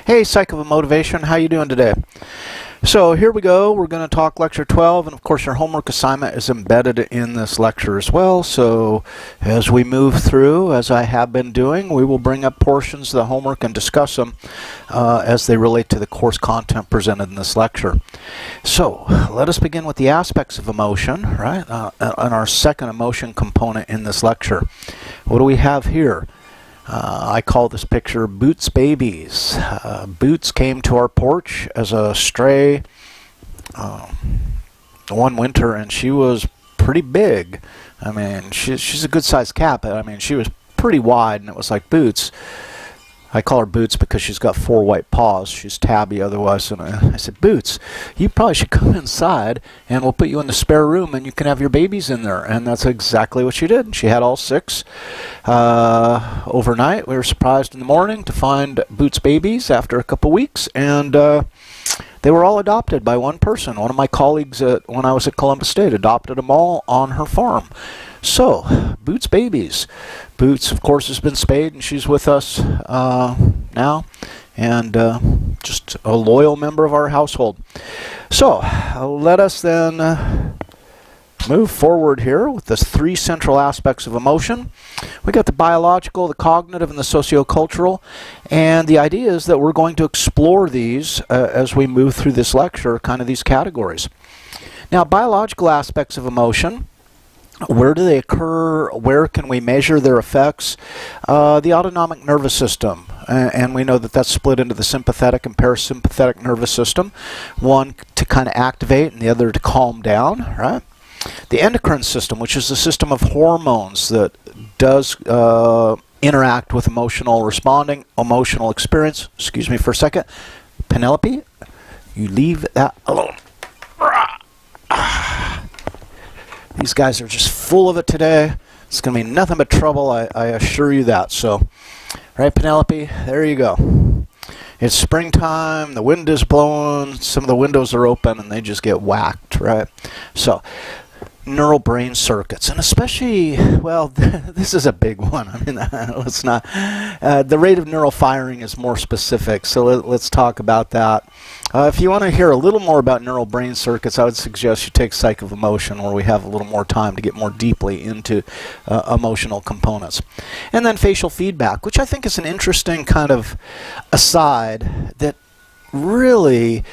Hey, Psych of Motivation, how you doing today? So here we go. We're going to talk lecture 12, and of course your homework assignment is embedded in this lecture as well. So as we move through, as I have been doing, we will bring up portions of the homework and discuss them as they relate to the course content presented in this lecture. So let us begin with the aspects of emotion, right? On our second emotion component in this lecture. What do we have here? I call this picture Boots Babies. Boots came to our porch as a stray one winter, and she was pretty big. I mean, she's a good-sized cat, but I mean, she was pretty wide, and it was like Boots. I call her Boots because she's got 4 white paws. She's tabby otherwise. And I said, Boots, you probably should come inside and we'll put you in the spare room and you can have your babies in there. And that's exactly what she did. She had all 6 overnight. We were surprised in the morning to find Boots babies after a couple weeks. And they were all adopted by one person. One of my colleagues when I was at Columbus State adopted them all on her farm. So, Boots babies. Boots, of course, has been spayed, and she's with us now, and just a loyal member of our household. So, let us then move forward here with the 3 central aspects of emotion. We got the biological, the cognitive, and the sociocultural, and the idea is that we're going to explore these as we move through this lecture, kind of these categories. Now, biological aspects of emotion. Where do they occur? Where can we measure their effects? The autonomic nervous system, and we know that that's split into the sympathetic and parasympathetic nervous system, one to kind of activate and the other to calm down, right? The endocrine system, which is the system of hormones that does interact with emotional responding, emotional experience. Excuse me for a second. Penelope, you leave that alone. These guys are just full of it today. It's going to be nothing but trouble, I assure you that. So, right, Penelope, there you go. It's springtime, the wind is blowing, some of the windows are open, and they just get whacked, right? So, neural brain circuits, and especially, well, this is a big one. I mean, let's not, the rate of neural firing is more specific, so let's talk about that. If you want to hear a little more about neural brain circuits, I would suggest you take Psych of Emotion, where we have a little more time to get more deeply into emotional components. And then facial feedback, which I think is an interesting kind of aside that really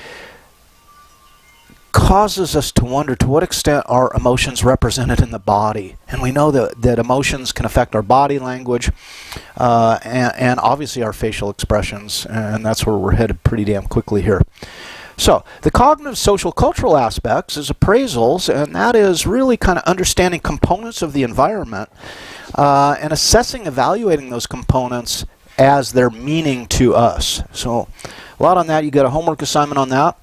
causes us to wonder to what extent are emotions represented in the body. And we know that emotions can affect our body language and obviously our facial expressions, and that's where we're headed pretty damn quickly here. So, the cognitive social cultural aspects is appraisals, and that is really kind of understanding components of the environment and assessing, evaluating those components as their meaning to us. So, a lot on that. You got a homework assignment on that.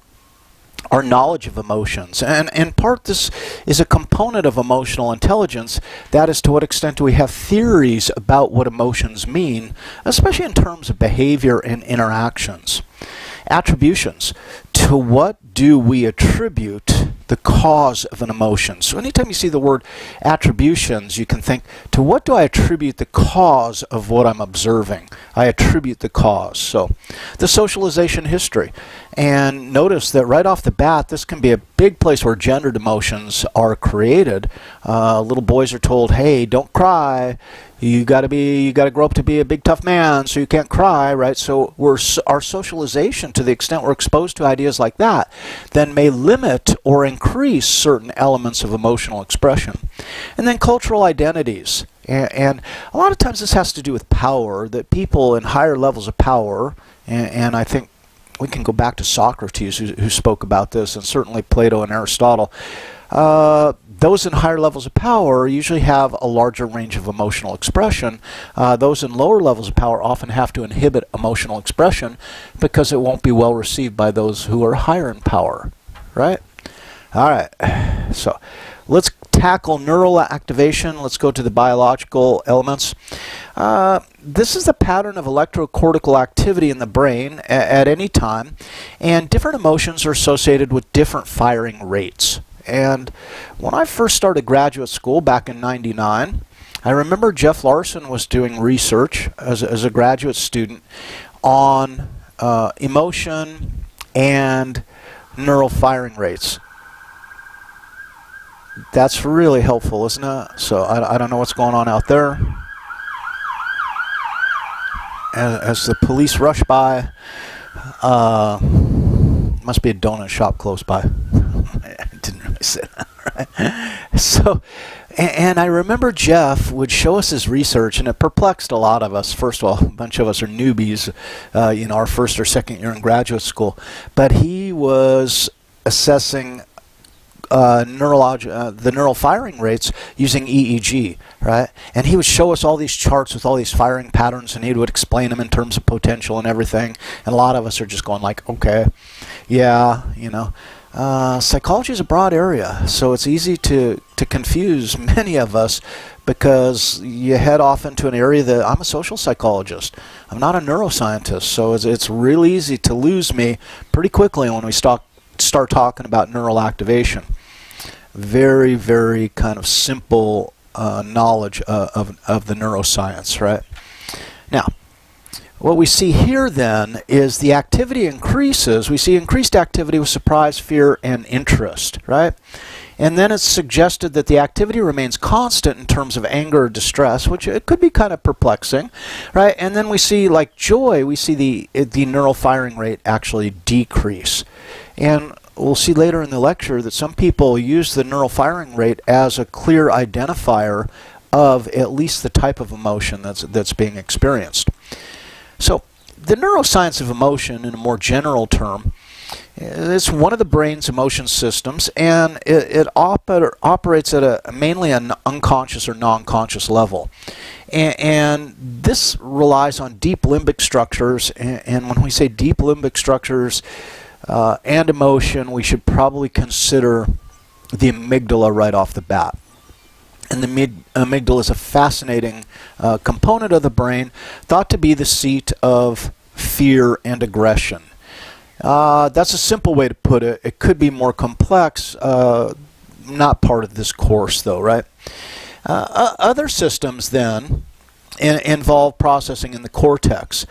Our knowledge of emotions. And in part, this is a component of emotional intelligence. That is, to what extent do we have theories about what emotions mean, especially in terms of behavior and interactions. Attributions. To what do we attribute the cause of an emotion? So anytime you see the word attributions, you can think, to what do I attribute the cause of what I'm observing? I attribute the cause. So the socialization history. And notice that right off the bat, this can be a big place where gendered emotions are created. Little boys are told, hey, don't cry. You got to grow up to be a big tough man, so you can't cry, right? So our socialization, to the extent we're exposed to ideas like that, then may limit or increase certain elements of emotional expression. And then cultural identities. And a lot of times this has to do with power, that people in higher levels of power, and I think we can go back to Socrates who spoke about this, and certainly Plato and Aristotle. Those in higher levels of power usually have a larger range of emotional expression. Those in lower levels of power often have to inhibit emotional expression because it won't be well received by those who are higher in power, right? All right, so let's tackle neural activation. Let's go to the biological elements. This is the pattern of electrocortical activity in the brain at any time, and different emotions are associated with different firing rates. And when I first started graduate school back in '99, I remember Jeff Larson was doing research as a graduate student on emotion and neural firing rates. That's really helpful, isn't it? So I don't know what's going on out there. As the police rush by, must be a donut shop close by. I didn't really say that, right? So, and I remember Jeff would show us his research, and it perplexed a lot of us. First of all, a bunch of us are newbies, our first or second year in graduate school. But he was assessing the neural firing rates using EEG, right? And he would show us all these charts with all these firing patterns, and he would explain them in terms of potential and everything. And a lot of us are just going like, okay, yeah, psychology is a broad area, so it's easy to confuse many of us because you head off into an area that I'm a social psychologist. I'm not a neuroscientist, so it's really easy to lose me pretty quickly when we start talking about neural activation. Very, very kind of simple knowledge of the neuroscience, right? Now, what we see here then is the activity increases. We see increased activity with surprise, fear, and interest, right? And then it's suggested that the activity remains constant in terms of anger or distress, which it could be kind of perplexing, right? And then we see, like joy, we see the neural firing rate actually decrease. And we'll see later in the lecture that some people use the neural firing rate as a clear identifier of at least the type of emotion that's being experienced. So the neuroscience of emotion, in a more general term, is one of the brain's emotion systems, and it operates at mainly an unconscious or non-conscious level. And this relies on deep limbic structures, and when we say deep limbic structures and emotion, we should probably consider the amygdala right off the bat. And the amygdala is a fascinating component of the brain, thought to be the seat of fear and aggression. That's a simple way to put it. It could be more complex, not part of this course though, right? Other systems then involve processing in the cortex.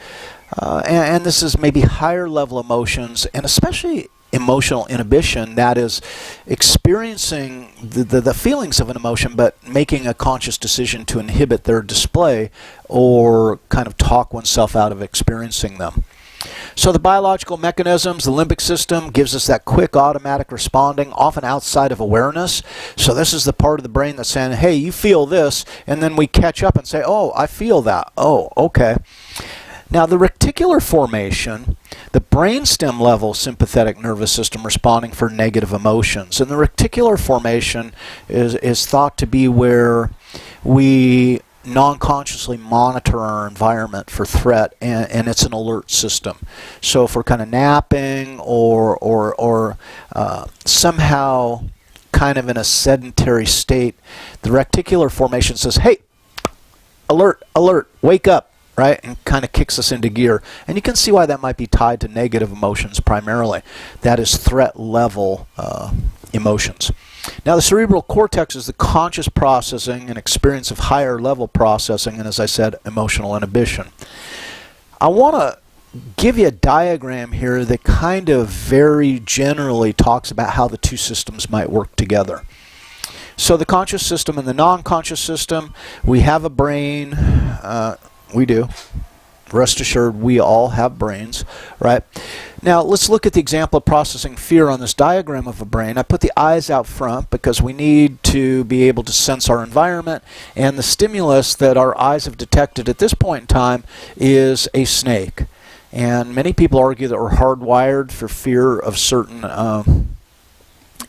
And this is maybe higher level emotions, and especially emotional inhibition, that is experiencing the feelings of an emotion but making a conscious decision to inhibit their display or kind of talk oneself out of experiencing them. So the biological mechanisms, the limbic system gives us that quick automatic responding, often outside of awareness. So this is the part of the brain that's saying, hey, you feel this, and then we catch up and say, oh, I feel that. Oh, okay. Now the reticular formation, the brainstem level sympathetic nervous system responding for negative emotions. And the reticular formation is thought to be where we non-consciously monitor our environment for threat, and it's an alert system. So if we're kind of napping or somehow kind of in a sedentary state, the reticular formation says, hey, alert, alert, wake up. Right, and kind of kicks us into gear. And you can see why that might be tied to negative emotions primarily. That is threat level emotions. Now the cerebral cortex is the conscious processing and experience of higher level processing, and as I said, emotional inhibition. I want to give you a diagram here that kind of very generally talks about how the two systems might work together. So the conscious system and the non-conscious system, we have a brain. We do. Rest assured, we all have brains, right? Now, let's look at the example of processing fear on this diagram of a brain. I put the eyes out front because we need to be able to sense our environment, and the stimulus that our eyes have detected at this point in time is a snake. And many people argue that we're hardwired for fear of certain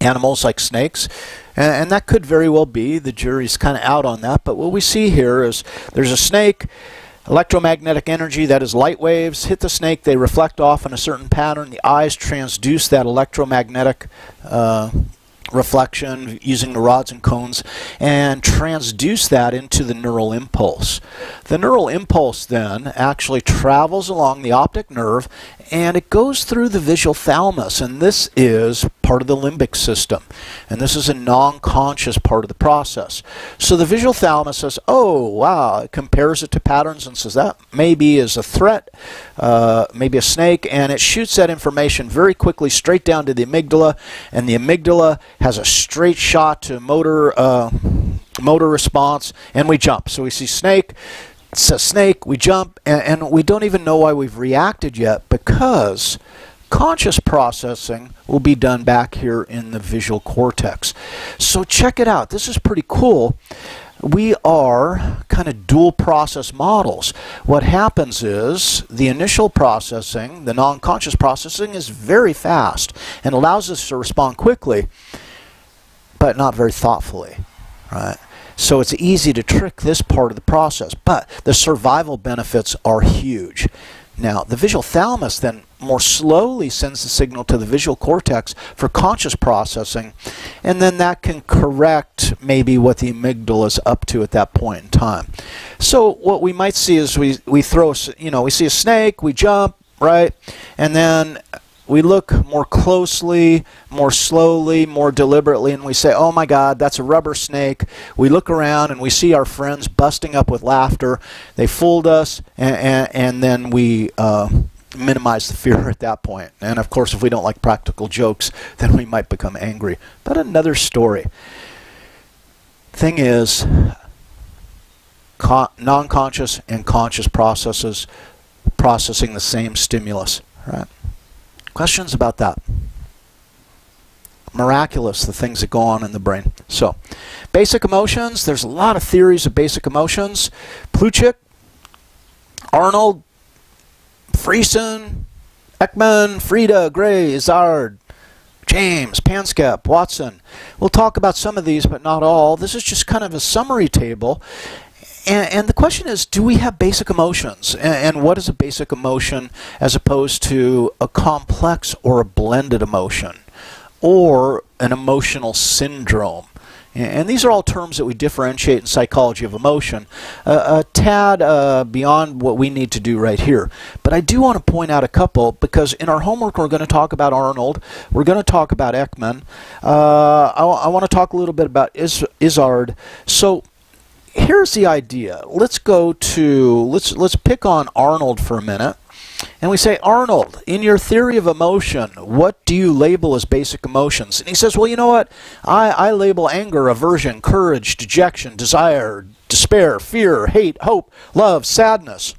animals like snakes. And that could very well be. The jury's kind of out on that. But what we see here is there's a snake. Electromagnetic energy, that is light waves, hit the snake, they reflect off in a certain pattern. The eyes transduce that electromagnetic reflection using the rods and cones and transduce that into the neural impulse. The neural impulse then actually travels along the optic nerve and it goes through the visual thalamus, and this is part part of the limbic system. And this is a non-conscious part of the process. So the visual thalamus says, oh, wow, it compares it to patterns and says that maybe is a threat, maybe a snake, and it shoots that information very quickly straight down to the amygdala, and the amygdala has a straight shot to motor response, and we jump. So we see snake, it's a snake, we jump, and we don't even know why we've reacted yet, because conscious processing will be done back here in the visual cortex. So check it out. This is pretty cool. We are kind of dual process models. What happens is the initial processing, the non-conscious processing, is very fast and allows us to respond quickly, but not very thoughtfully, right? So it's easy to trick this part of the process, but the survival benefits are huge. Now, the visual thalamus then more slowly sends the signal to the visual cortex for conscious processing, and then that can correct maybe what the amygdala is up to at that point in time. So what we might see is we see a snake, we jump, right? And then we look more closely, more slowly, more deliberately, and we say, oh my God, that's a rubber snake. We look around and we see our friends busting up with laughter. They fooled us, and then we minimize the fear at that point. And of course, if we don't like practical jokes, then we might become angry. But another story. Thing is, non-conscious and conscious processes processing the same stimulus, right? Questions about that? Miraculous, the things that go on in the brain. So, basic emotions. There's a lot of theories of basic emotions. Plutchik, Arnold, Friesen, Ekman, Frieda, Gray, Izzard, James, Panskep, Watson. We'll talk about some of these, but not all. This is just kind of a summary table. And the question is, do we have basic emotions? And what is a basic emotion as opposed to a complex or a blended emotion or an emotional syndrome? And these are all terms that we differentiate in psychology of emotion, a tad beyond what we need to do right here. But I do want to point out a couple, because in our homework we're going to talk about Arnold, we're going to talk about Ekman, I want to talk a little bit about Izzard. So here's the idea. Let's pick on Arnold for a minute. And we say, Arnold, in your theory of emotion, what do you label as basic emotions? And he says, well, you know what? I label anger, aversion, courage, dejection, desire, despair, fear, hate, hope, love, sadness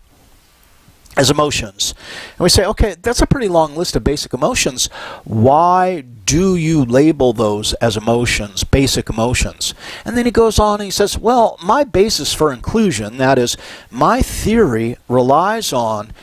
as emotions. And we say, okay, that's a pretty long list of basic emotions. Why do you label those as emotions, basic emotions? And then he goes on and he says, well, my basis for inclusion, that is, my theory relies on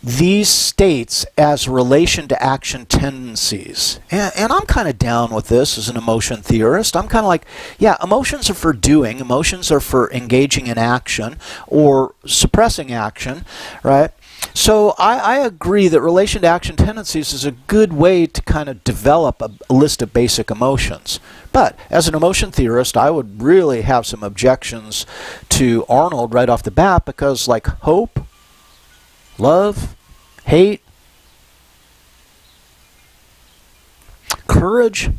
these states as relation to action tendencies. And I'm kind of down with this as an emotion theorist. I'm kind of like, yeah, emotions are for doing, emotions are for engaging in action or suppressing action, right? So I agree that relation to action tendencies is a good way to kind of develop a list of basic emotions. But as an emotion theorist, I would really have some objections to Arnold right off the bat, because like hope, love, hate, courage,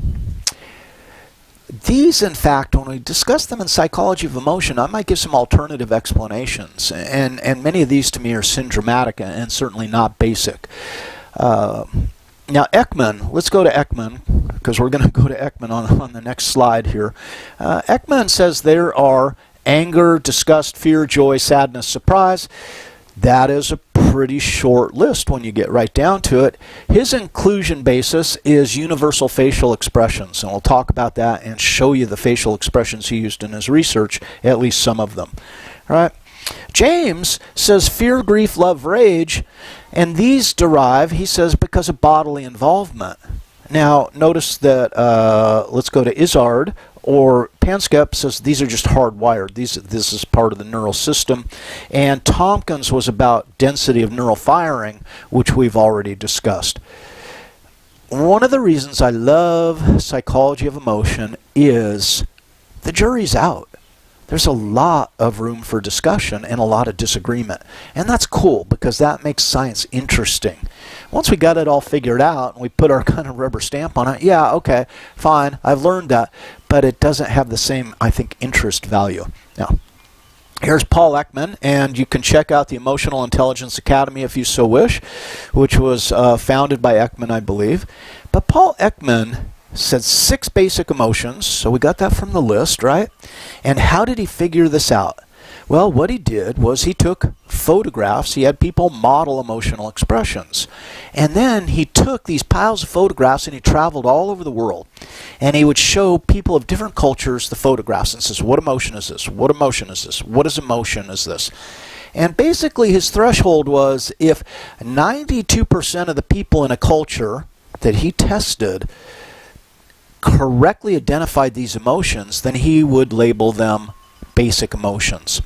these, in fact, when we discuss them in psychology of emotion, I might give some alternative explanations. And many of these to me are syndromatic and certainly not basic. Now, Ekman, let's go to Ekman, because we're going to go to Ekman on the next slide here. Ekman says there are anger, disgust, fear, joy, sadness, surprise. That is a pretty short list when you get right down to it. His inclusion basis is universal facial expressions, and we'll talk about that and show you the facial expressions he used in his research, at least some of them. All right. James says fear, grief, love, rage, and these derive, he says, because of bodily involvement. Now, notice that, let's go to Izzard, or Panskep says these are just hardwired. This is part of the neural system. And Tompkins was about density of neural firing, which we've already discussed. One of the reasons I love psychology of emotion is the jury's out. There's a lot of room for discussion and a lot of disagreement. And that's cool, because that makes science interesting. Once we got it all figured out and we put our kind of rubber stamp on it, yeah, okay, fine, I've learned that, but it doesn't have the same, I think, interest value. Now, here's Paul Ekman, and you can check out the Emotional Intelligence Academy if you so wish, which was founded by Ekman, I believe. But Paul Ekman said 6 basic emotions, so we got that from the list, right? And how did he figure this out? Well, what he did was he took photographs. He had people model emotional expressions. And then he took these piles of photographs and he traveled all over the world. And he would show people of different cultures the photographs and says, what emotion is this? What emotion is this? What is emotion is this? And basically his threshold was if 92% of the people in a culture that he tested correctly identified these emotions, then he would label them basic emotions.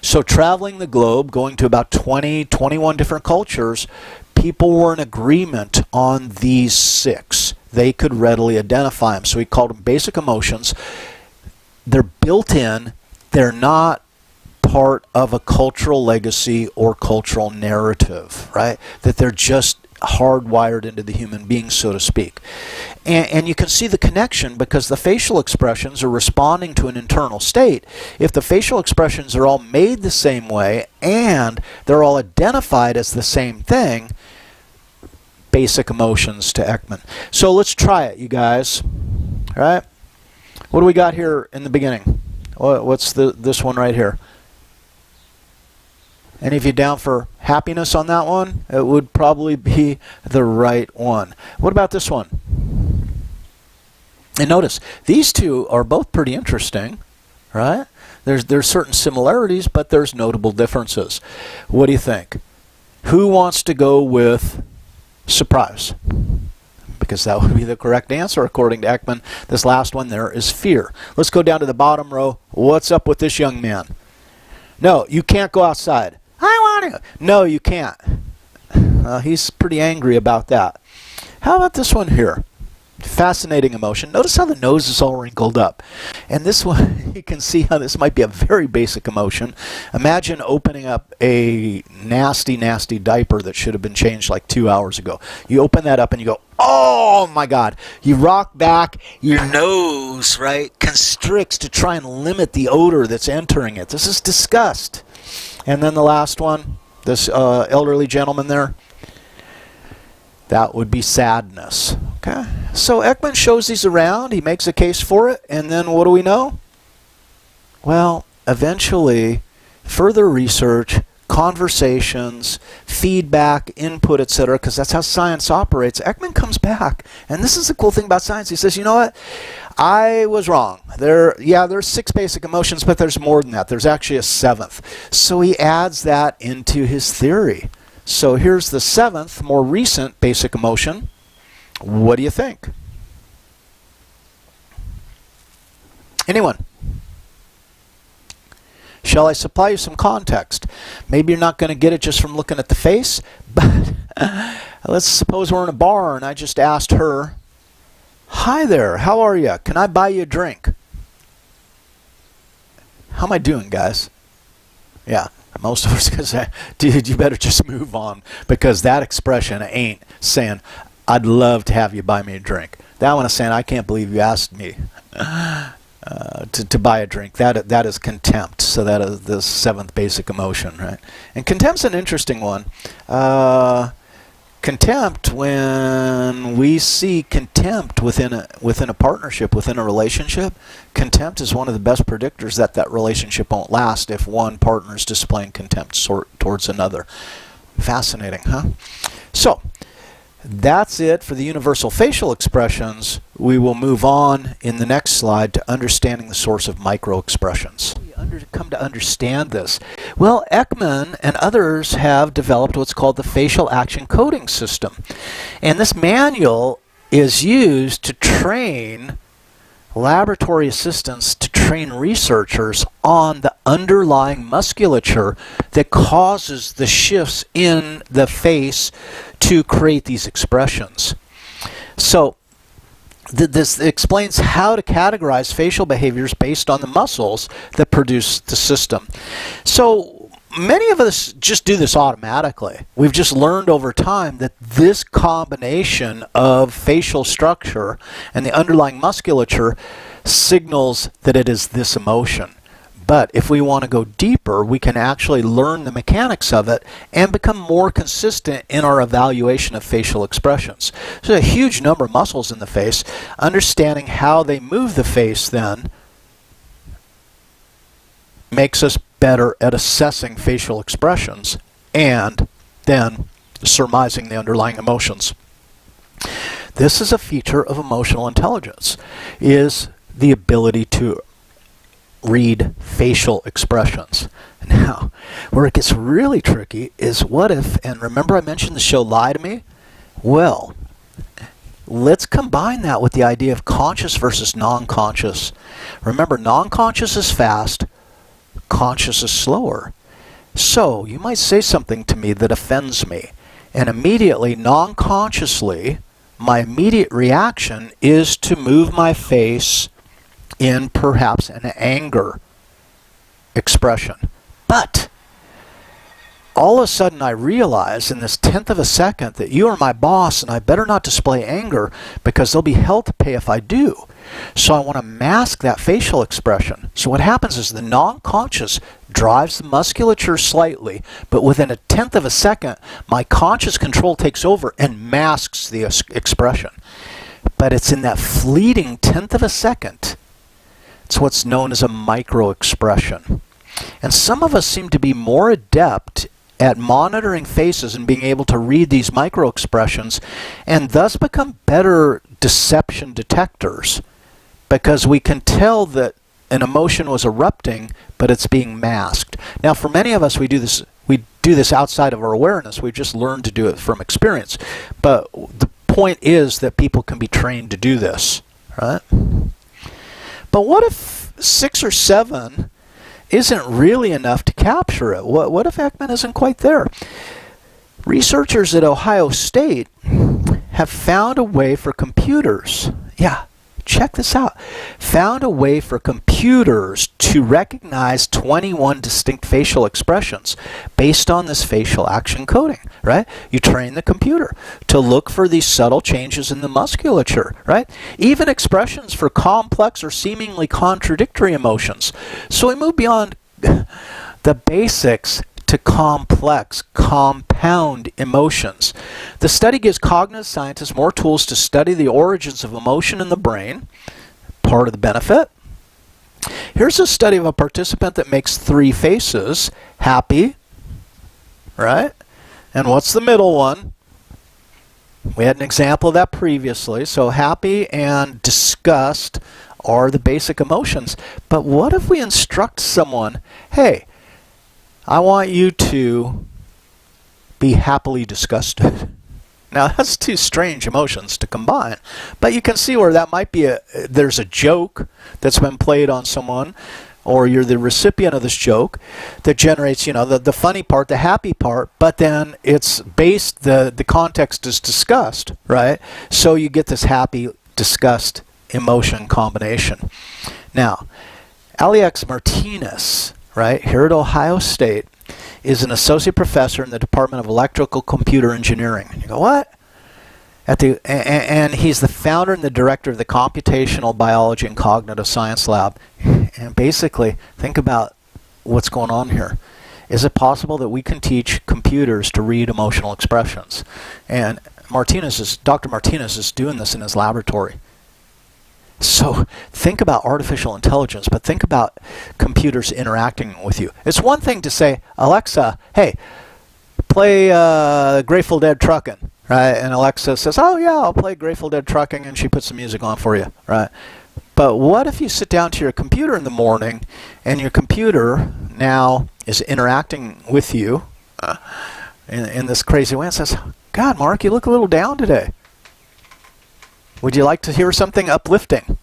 So traveling the globe, going to about 21 different cultures, people were in agreement on these 6. They could readily identify them. So he called them basic emotions. They're built in. They're not part of a cultural legacy or cultural narrative, right? That they're just hardwired into the human being, so to speak. And you can see the connection because the facial expressions are responding to an internal state. If the facial expressions are all made the same way and they're all identified as the same thing, basic emotions to Ekman. So let's try it, you guys. All right? What do we got here in the beginning? What's this one right here? Any of you down for happiness on that one? It would probably be the right one. What about this one? And notice, these two are both pretty interesting, right? There's certain similarities, but there's notable differences. What do you think? Who wants to go with surprise? Because that would be the correct answer according to Ekman. This last one there is fear. Let's go down to the bottom row. What's up with this young man? No, you can't go outside. I want to. No, you can't. He's pretty angry about that. How about this one here? Fascinating emotion. Notice how the nose is all wrinkled up. And this one, you can see how this might be a very basic emotion. Imagine opening up a nasty, nasty diaper that should have been changed like 2 hours ago. You open that up and you go, oh my God. You rock back, your nose, right, constricts to try and limit the odor that's entering it. This is disgust. And then the last one, this elderly gentleman there, that would be sadness. Okay, so Ekman shows these around. He makes a case for it. And then what do we know? Well, eventually, further research, conversations, feedback, input, etc., because that's how science operates. Ekman comes back. And this is the cool thing about science. He says, you know what? I was wrong. There's 6 basic emotions, but there's more than that. There's actually a 7th. So he adds that into his theory. So here's the 7th, more recent basic emotion. What do you think? Anyone? Shall I supply you some context? Maybe you're not going to get it just from looking at the face, but let's suppose we're in a bar and I just asked her, hi there, how are you? Can I buy you a drink? How am I doing, guys? Yeah, most of us going to say, dude, you better just move on, because that expression ain't saying, I'd love to have you buy me a drink. That one is saying, I can't believe you asked me to buy a drink. That is contempt. So that is the 7th basic emotion, right? And contempt's an interesting one. Contempt, when we see contempt within a partnership, within a relationship, contempt is one of the best predictors that that relationship won't last if one partner is displaying contempt towards another. Fascinating, huh? So, that's it for the universal facial expressions. We will move on in the next slide to understanding the source of micro-expressions. Come to understand this. Well, Ekman and others have developed what's called the facial action coding system. And this manual is used to train laboratory assistants, to train researchers on the underlying musculature that causes the shifts in the face to create these expressions. So this explains how to categorize facial behaviors based on the muscles that produce the system. So many of us just do this automatically. We've just learned over time that this combination of facial structure and the underlying musculature signals that it is this emotion. But if we want to go deeper, we can actually learn the mechanics of it and become more consistent in our evaluation of facial expressions. So there's a huge number of muscles in the face. Understanding how they move the face then makes us better at assessing facial expressions and then surmising the underlying emotions. This is a feature of emotional intelligence, is the ability to read facial expressions. Now, where it gets really tricky is what if, and remember I mentioned the show Lie to Me? Well, let's combine that with the idea of conscious versus non-conscious. Remember, non-conscious is fast, conscious is slower. So, you might say something to me that offends me, and immediately, non-consciously, my immediate reaction is to move my face in perhaps an anger expression. But all of a sudden I realize in this 1/10 of a second that you are my boss and I better not display anger because there'll be hell to pay if I do. So I want to mask that facial expression. So what happens is the non-conscious drives the musculature slightly, but within a 1/10 of a second, my conscious control takes over and masks the expression. But it's in that fleeting 1/10 of a second. It's what's known as a micro expression. And some of us seem to be more adept at monitoring faces and being able to read these micro expressions and thus become better deception detectors because we can tell that an emotion was erupting but it's being masked. Now for many of us we do this outside of our awareness. We've just learned to do it from experience. But the point is that people can be trained to do this, right? But what if 6 or 7 isn't really enough to capture it? What if Ekman isn't quite there? Researchers at Ohio State have found a way for computers, check this out, found a way for computers to recognize 21 distinct facial expressions based on this facial action coding, right? You train the computer to look for these subtle changes in the musculature, right? Even expressions for complex or seemingly contradictory emotions. So we move beyond the basics to complex, compound emotions. The study gives cognitive scientists more tools to study the origins of emotion in the brain, part of the benefit. Here's a study of a participant that makes 3 faces, happy, right? And what's the middle one? We had an example of that previously. So happy and disgust are the basic emotions. But what if we instruct someone, hey, I want you to be happily disgusted. Now that's 2 strange emotions to combine, but you can see where that might be there's a joke that's been played on someone, or you're the recipient of this joke that generates, the funny part, the happy part, but then it's based, the context is disgust, right? So you get this happy disgust emotion combination. Now, Alex Martinez, right, here at Ohio State, is an associate professor in the Department of Electrical Computer Engineering. And you go, what? And he's the founder and the director of the Computational Biology and Cognitive Science Lab. And basically, think about what's going on here. Is it possible that we can teach computers to read emotional expressions? And Dr. Martinez is doing this in his laboratory. So think about artificial intelligence, but think about computers interacting with you. It's one thing to say, Alexa, hey, play Grateful Dead Truckin', right? And Alexa says, oh yeah, I'll play Grateful Dead Truckin', and she puts the music on for you, right? But what if you sit down to your computer in the morning and your computer now is interacting with you in this crazy way and says, God, Mark, you look a little down today. Would you like to hear something uplifting?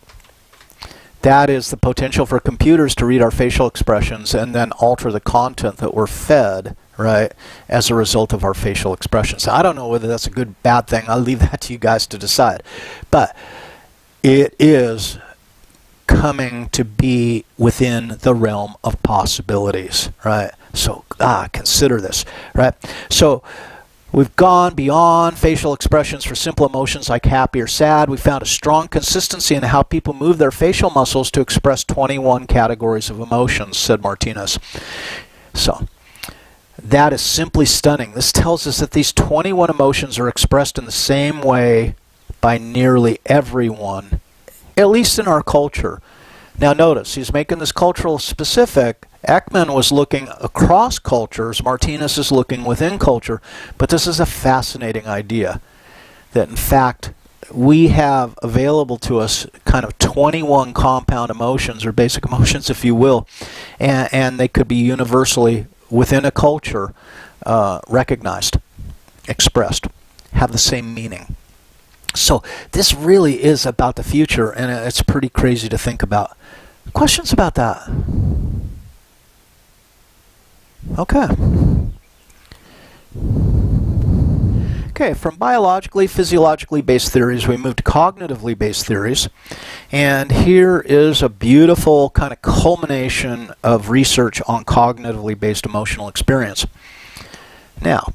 That is the potential for computers to read our facial expressions and then alter the content that we're fed, right, as a result of our facial expressions. I don't know whether that's a good, bad thing. I'll leave that to you guys to decide. But it is coming to be within the realm of possibilities, right? So, consider this, right? So, we've gone beyond facial expressions for simple emotions like happy or sad. We found a strong consistency in how people move their facial muscles to express 21 categories of emotions, said Martinez. So, that is simply stunning. This tells us that these 21 emotions are expressed in the same way by nearly everyone, at least in our culture. Now notice, he's making this cultural specific. Ekman was looking across cultures. Martinez is looking within culture. But this is a fascinating idea, that in fact we have available to us kind of 21 compound emotions, or basic emotions if you will, and they could be universally within a culture recognized, expressed, have the same meaning. So this really is about the future, and it's pretty crazy to think about. Questions about that? Okay. Okay, from biologically, physiologically based theories, we move to cognitively based theories. And here is a beautiful kind of culmination of research on cognitively based emotional experience. Now,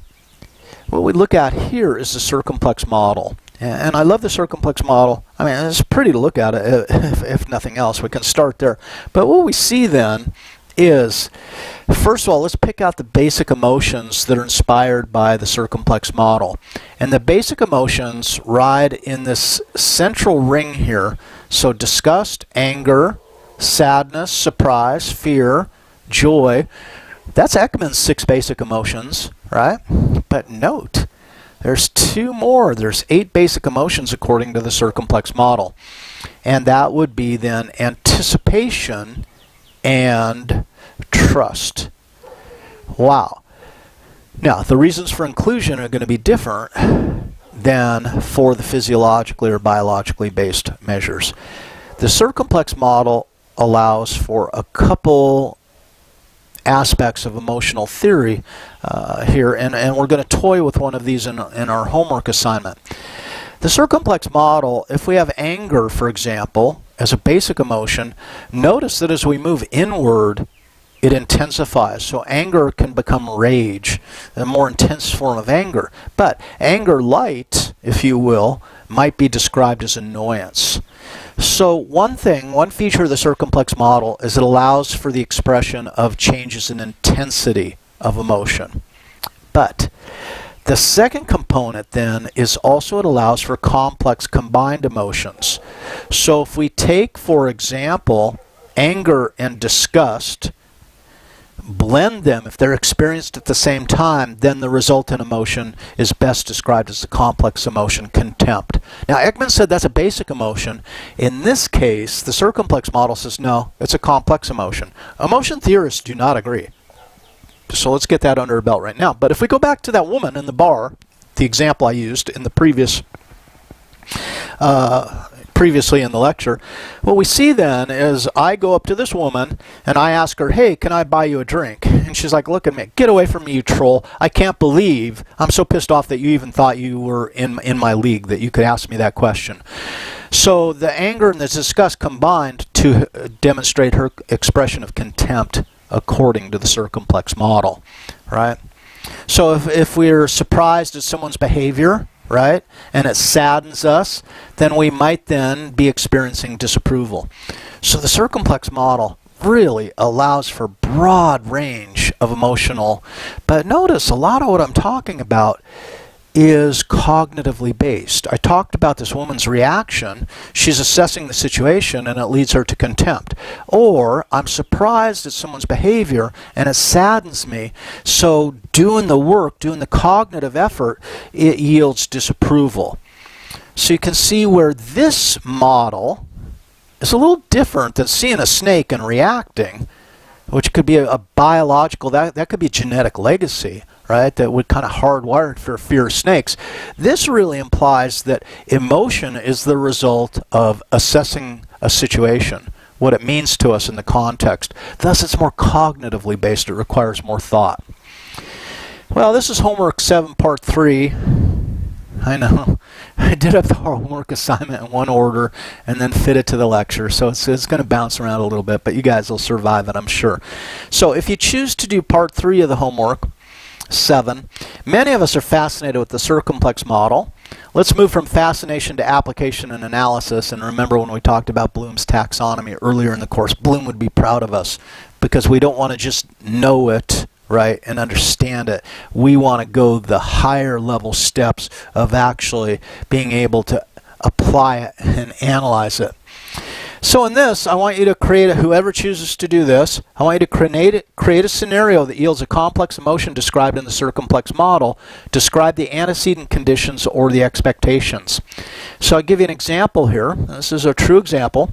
what we look at here is the Circumplex Model. And I love the Circumplex Model. I mean, it's pretty to look at it, if nothing else. We can start there. But what we see then is, first of all, let's pick out the basic emotions that are inspired by the Circumplex Model. And the basic emotions ride in this central ring here. So disgust, anger, sadness, surprise, fear, joy. That's Ekman's 6 basic emotions, right? But note, there's 2 more. There's 8 basic emotions according to the Circumplex Model. And that would be then anticipation and trust. Wow. Now, the reasons for inclusion are going to be different than for the physiologically or biologically based measures. The Circumplex Model allows for a couple aspects of emotional theory here, and we're going to toy with one of these in our homework assignment. The Circumplex Model, if we have anger, for example, as a basic emotion, notice that as we move inward, it intensifies. So anger can become rage, a more intense form of anger. But anger light, if you will, might be described as annoyance. So one feature of the Circumplex Model is it allows for the expression of changes in intensity of emotion. But the second component then is also it allows for complex combined emotions. So if we take, for example, anger and disgust, blend them, if they're experienced at the same time, then the resultant emotion is best described as the complex emotion contempt. Now, Ekman said that's a basic emotion. In this case, the Circumplex Model says no, it's a complex emotion. Emotion theorists do not agree. So let's get that under our belt right now. But if we go back to that woman in the bar, the example I used in the previously in the lecture, what we see then is I go up to this woman and I ask her, hey, can I buy you a drink? And she's like, look at me, get away from me, you troll. I can't believe, I'm so pissed off that you even thought you were in my league, that you could ask me that question. So the anger and the disgust combined to demonstrate her expression of contempt according to the Circumplex Model, right? So if we're surprised at someone's behavior, right, and it saddens us, then we might then be experiencing disapproval. So the Circumplex Model really allows for broad range of emotional, but notice a lot of what I'm talking about is cognitively based. I talked about this woman's reaction. She's assessing the situation and it leads her to contempt. Or I'm surprised at someone's behavior and it saddens me. So doing the work, doing the cognitive effort, it yields disapproval. So you can see where this model is a little different than seeing a snake and reacting, which could be a biological, that could be a genetic legacy, right, that would kind of hardwired for fear of snakes. This really implies that emotion is the result of assessing a situation, what it means to us in the context. Thus, it's more cognitively based. It requires more thought. Well, this is homework 7, part 3. I know. I did up the homework assignment in one order and then fit it to the lecture. So it's going to bounce around a little bit, but you guys will survive it, I'm sure. So if you choose to do part 3 of the homework, 7, many of us are fascinated with the circumplex model. Let's move from fascination to application and analysis. And remember when we talked about Bloom's taxonomy earlier in the course, Bloom would be proud of us because we don't want to just know it, right, and understand it. We want to go the higher level steps of actually being able to apply it and analyze it. So in this, I want you to create, whoever chooses to do this, I want you to create a scenario that yields a complex emotion described in the circumplex model. Describe the antecedent conditions or the expectations. So I'll give you an example here. This is a true example.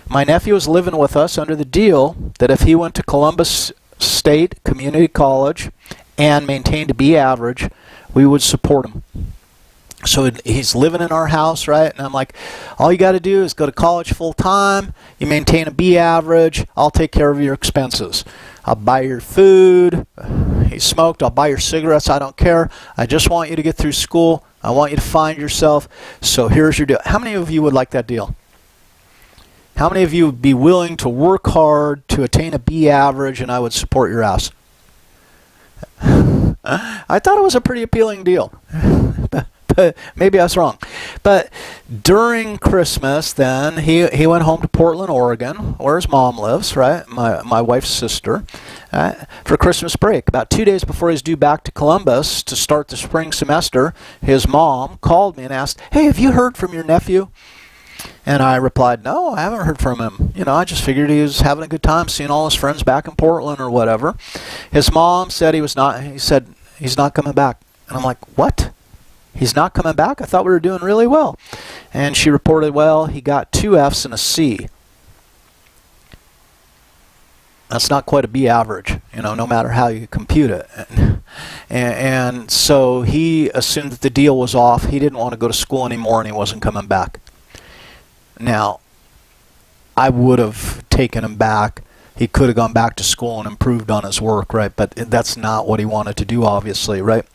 My nephew is living with us under the deal that if he went to Columbus State Community College and maintained a B average, we would support him. So he's living in our house, right? And I'm like, all you got to do is go to college full time. You maintain a B average. I'll take care of your expenses. I'll buy your food. He smoked. I'll buy your cigarettes. I don't care. I just want you to get through school. I want you to find yourself. So here's your deal. How many of you would like that deal? How many of you would be willing to work hard to attain a B average and I would support your ass? I thought it was a pretty appealing deal. But maybe I was wrong. But during Christmas, then, he went home to Portland, Oregon, where his mom lives, right? My wife's sister, for Christmas break. About 2 days before he's due back to Columbus to start the spring semester, his mom called me and asked, "Hey, have you heard from your nephew?" And I replied, "No, I haven't heard from him. You know, I just figured he was having a good time seeing all his friends back in Portland or whatever." His mom said he said he's not coming back. And I'm like, "What? He's not coming back? I thought we were doing really well." And she reported, well, he got 2 Fs and a C. That's not quite a B average, you know, no matter how you compute it. And so he assumed that the deal was off. He didn't want to go to school anymore and he wasn't coming back. Now, I would have taken him back. He could have gone back to school and improved on his work, right? But that's not what he wanted to do, obviously, right?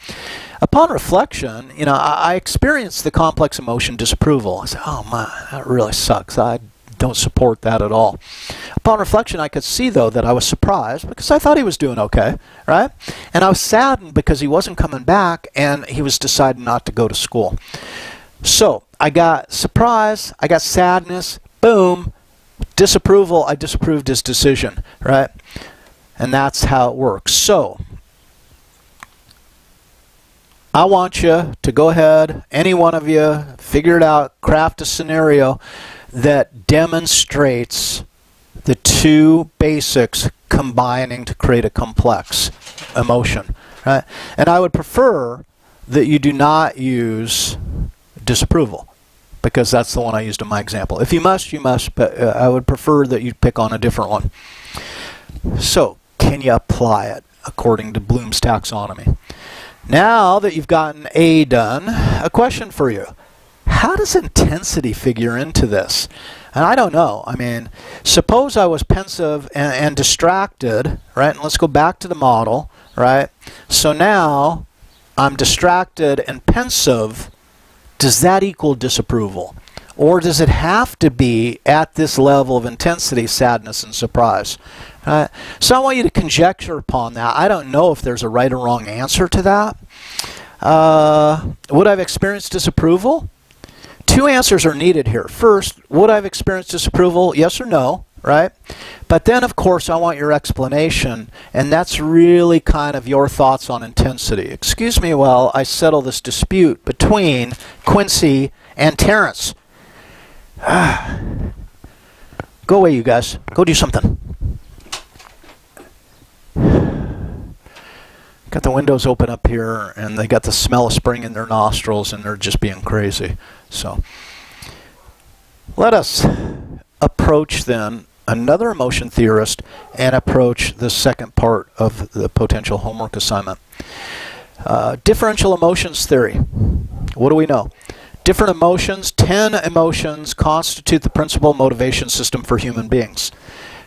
Upon reflection, you know, I experienced the complex emotion disapproval. I said, oh, man, that really sucks. I don't support that at all. Upon reflection, I could see, though, that I was surprised because I thought he was doing okay, right? And I was saddened because he wasn't coming back and he was deciding not to go to school. So I got surprise, I got sadness, boom, disapproval, I disapproved his decision, right? And that's how it works. So I want you to go ahead, any one of you, figure it out, craft a scenario that demonstrates the 2 basics combining to create a complex emotion, right? And I would prefer that you do not use disapproval, because that's the one I used in my example. If you must, you must, but I would prefer that you pick on a different one. So, can you apply it according to Bloom's taxonomy? Now that you've gotten A done, a question for you. How does intensity figure into this? And I don't know. I mean, suppose I was pensive and distracted, right? And let's go back to the model, right? So now I'm distracted and pensive. Does that equal disapproval? Or does it have to be at this level of intensity, sadness, and surprise? So I want you to conjecture upon that. I don't know if there's a right or wrong answer to that. Would I have experienced disapproval? 2 answers are needed here. First, would I have experienced disapproval? Yes or no, right? But then, of course, I want your explanation, and that's really kind of your thoughts on intensity. Excuse me while I settle this dispute between Quincy and Terrence. Go away, you guys. Go do something. Got the windows open up here, and they got the smell of spring in their nostrils, and they're just being crazy. So let us approach then another emotion theorist and approach the second part of the potential homework assignment. Differential emotions theory. What do we know? Different emotions, 10 emotions, constitute the principal motivation system for human beings.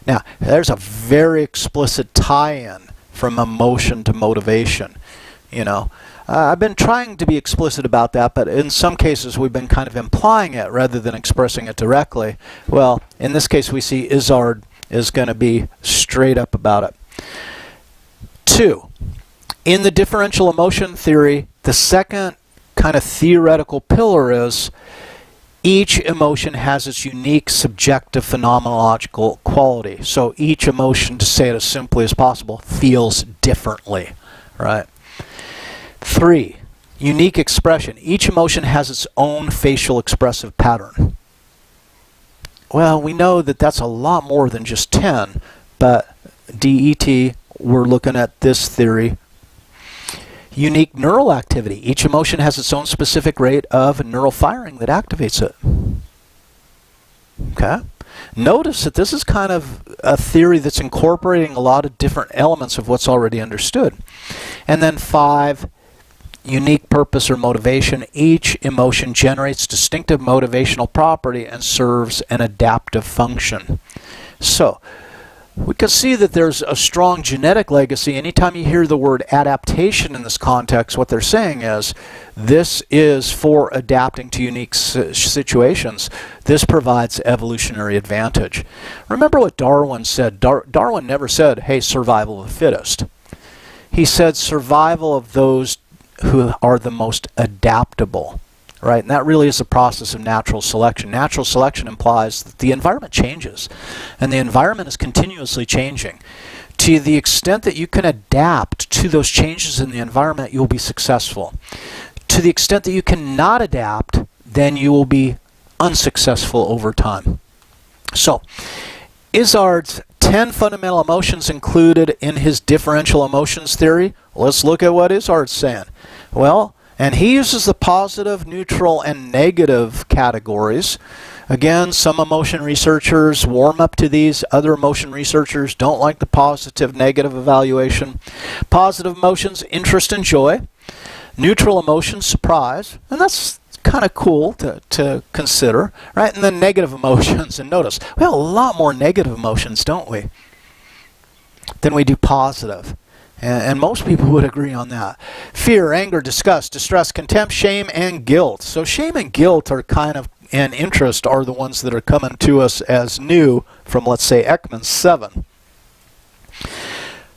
Now, there's a very explicit tie-in from emotion to motivation. You know, I've been trying to be explicit about that, but in some cases we've been kind of implying it rather than expressing it directly. Well, in this case we see Izzard is going to be straight up about it. 2. In the differential emotion theory, the second kind of theoretical pillar is each emotion has its unique subjective phenomenological quality. So each emotion, to say it as simply as possible, feels differently, right? 3. Unique expression. Each emotion has its own facial expressive pattern. Well, we know that that's a lot more than just 10, but DET, we're looking at this theory. Unique neural activity. Each emotion has its own specific rate of neural firing that activates it. Okay? Notice that this is kind of a theory that's incorporating a lot of different elements of what's already understood. And then 5, unique purpose or motivation. Each emotion generates distinctive motivational property and serves an adaptive function. So, we can see that there's a strong genetic legacy. Anytime you hear the word adaptation in this context, what they're saying is this is for adapting to unique situations. This provides evolutionary advantage. Remember what Darwin said. Darwin never said, hey, survival of the fittest. He said survival of those who are the most adaptable. Right, and that really is the process of natural selection. Natural selection implies that the environment changes, and the environment is continuously changing. To the extent that you can adapt to those changes in the environment, you'll be successful. To the extent that you cannot adapt, then you will be unsuccessful over time. So, Izzard's 10 fundamental emotions included in his differential emotions theory. Let's look at what Izzard's saying. Well, and he uses the positive, neutral, and negative categories. Again, some emotion researchers warm up to these. Other emotion researchers don't like the positive, negative evaluation. Positive emotions, interest and joy. Neutral emotions, surprise. And that's kind of cool to consider, right? And then negative emotions. And notice, we have a lot more negative emotions, don't we, than we do positive. And most people would agree on that. Fear, anger, disgust, distress, contempt, shame, and guilt. So shame and guilt are kind of, and interest are the ones that are coming to us as new from, let's say, Ekman 7.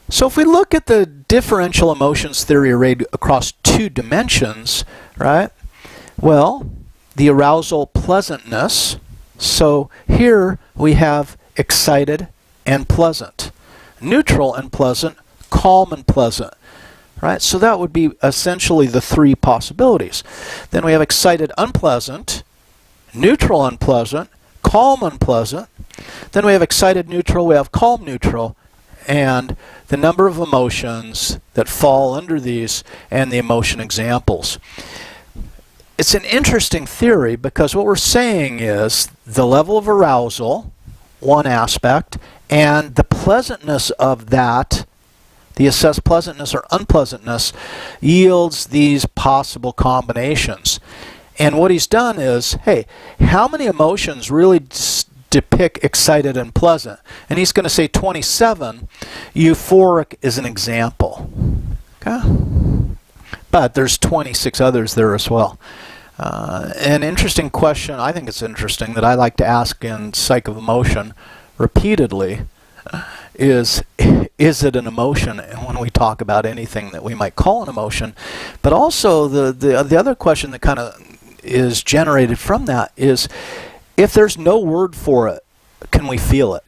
So if we look at the differential emotions theory arrayed across 2 dimensions, right? Well, the arousal pleasantness. So here we have excited and pleasant. Neutral and pleasant. Calm and pleasant, right? So that would be essentially the 3 possibilities. Then we have excited unpleasant, neutral unpleasant, calm unpleasant. Then we have excited neutral, we have calm neutral, and the number of emotions that fall under these and the emotion examples. It's an interesting theory because what we're saying is the level of arousal, one aspect, and the pleasantness of that, the assessed pleasantness or unpleasantness, yields these possible combinations. And what he's done is, hey, how many emotions really depict excited and pleasant? And he's going to say 27. Euphoric is an example. Okay? But there's 26 others there as well. An interesting question, I think it's interesting, that I like to ask in Psych of Emotion repeatedly is it an emotion when we talk about anything that we might call an emotion? But also the other question that kind of is generated from that is, if there's no word for it, can we feel it?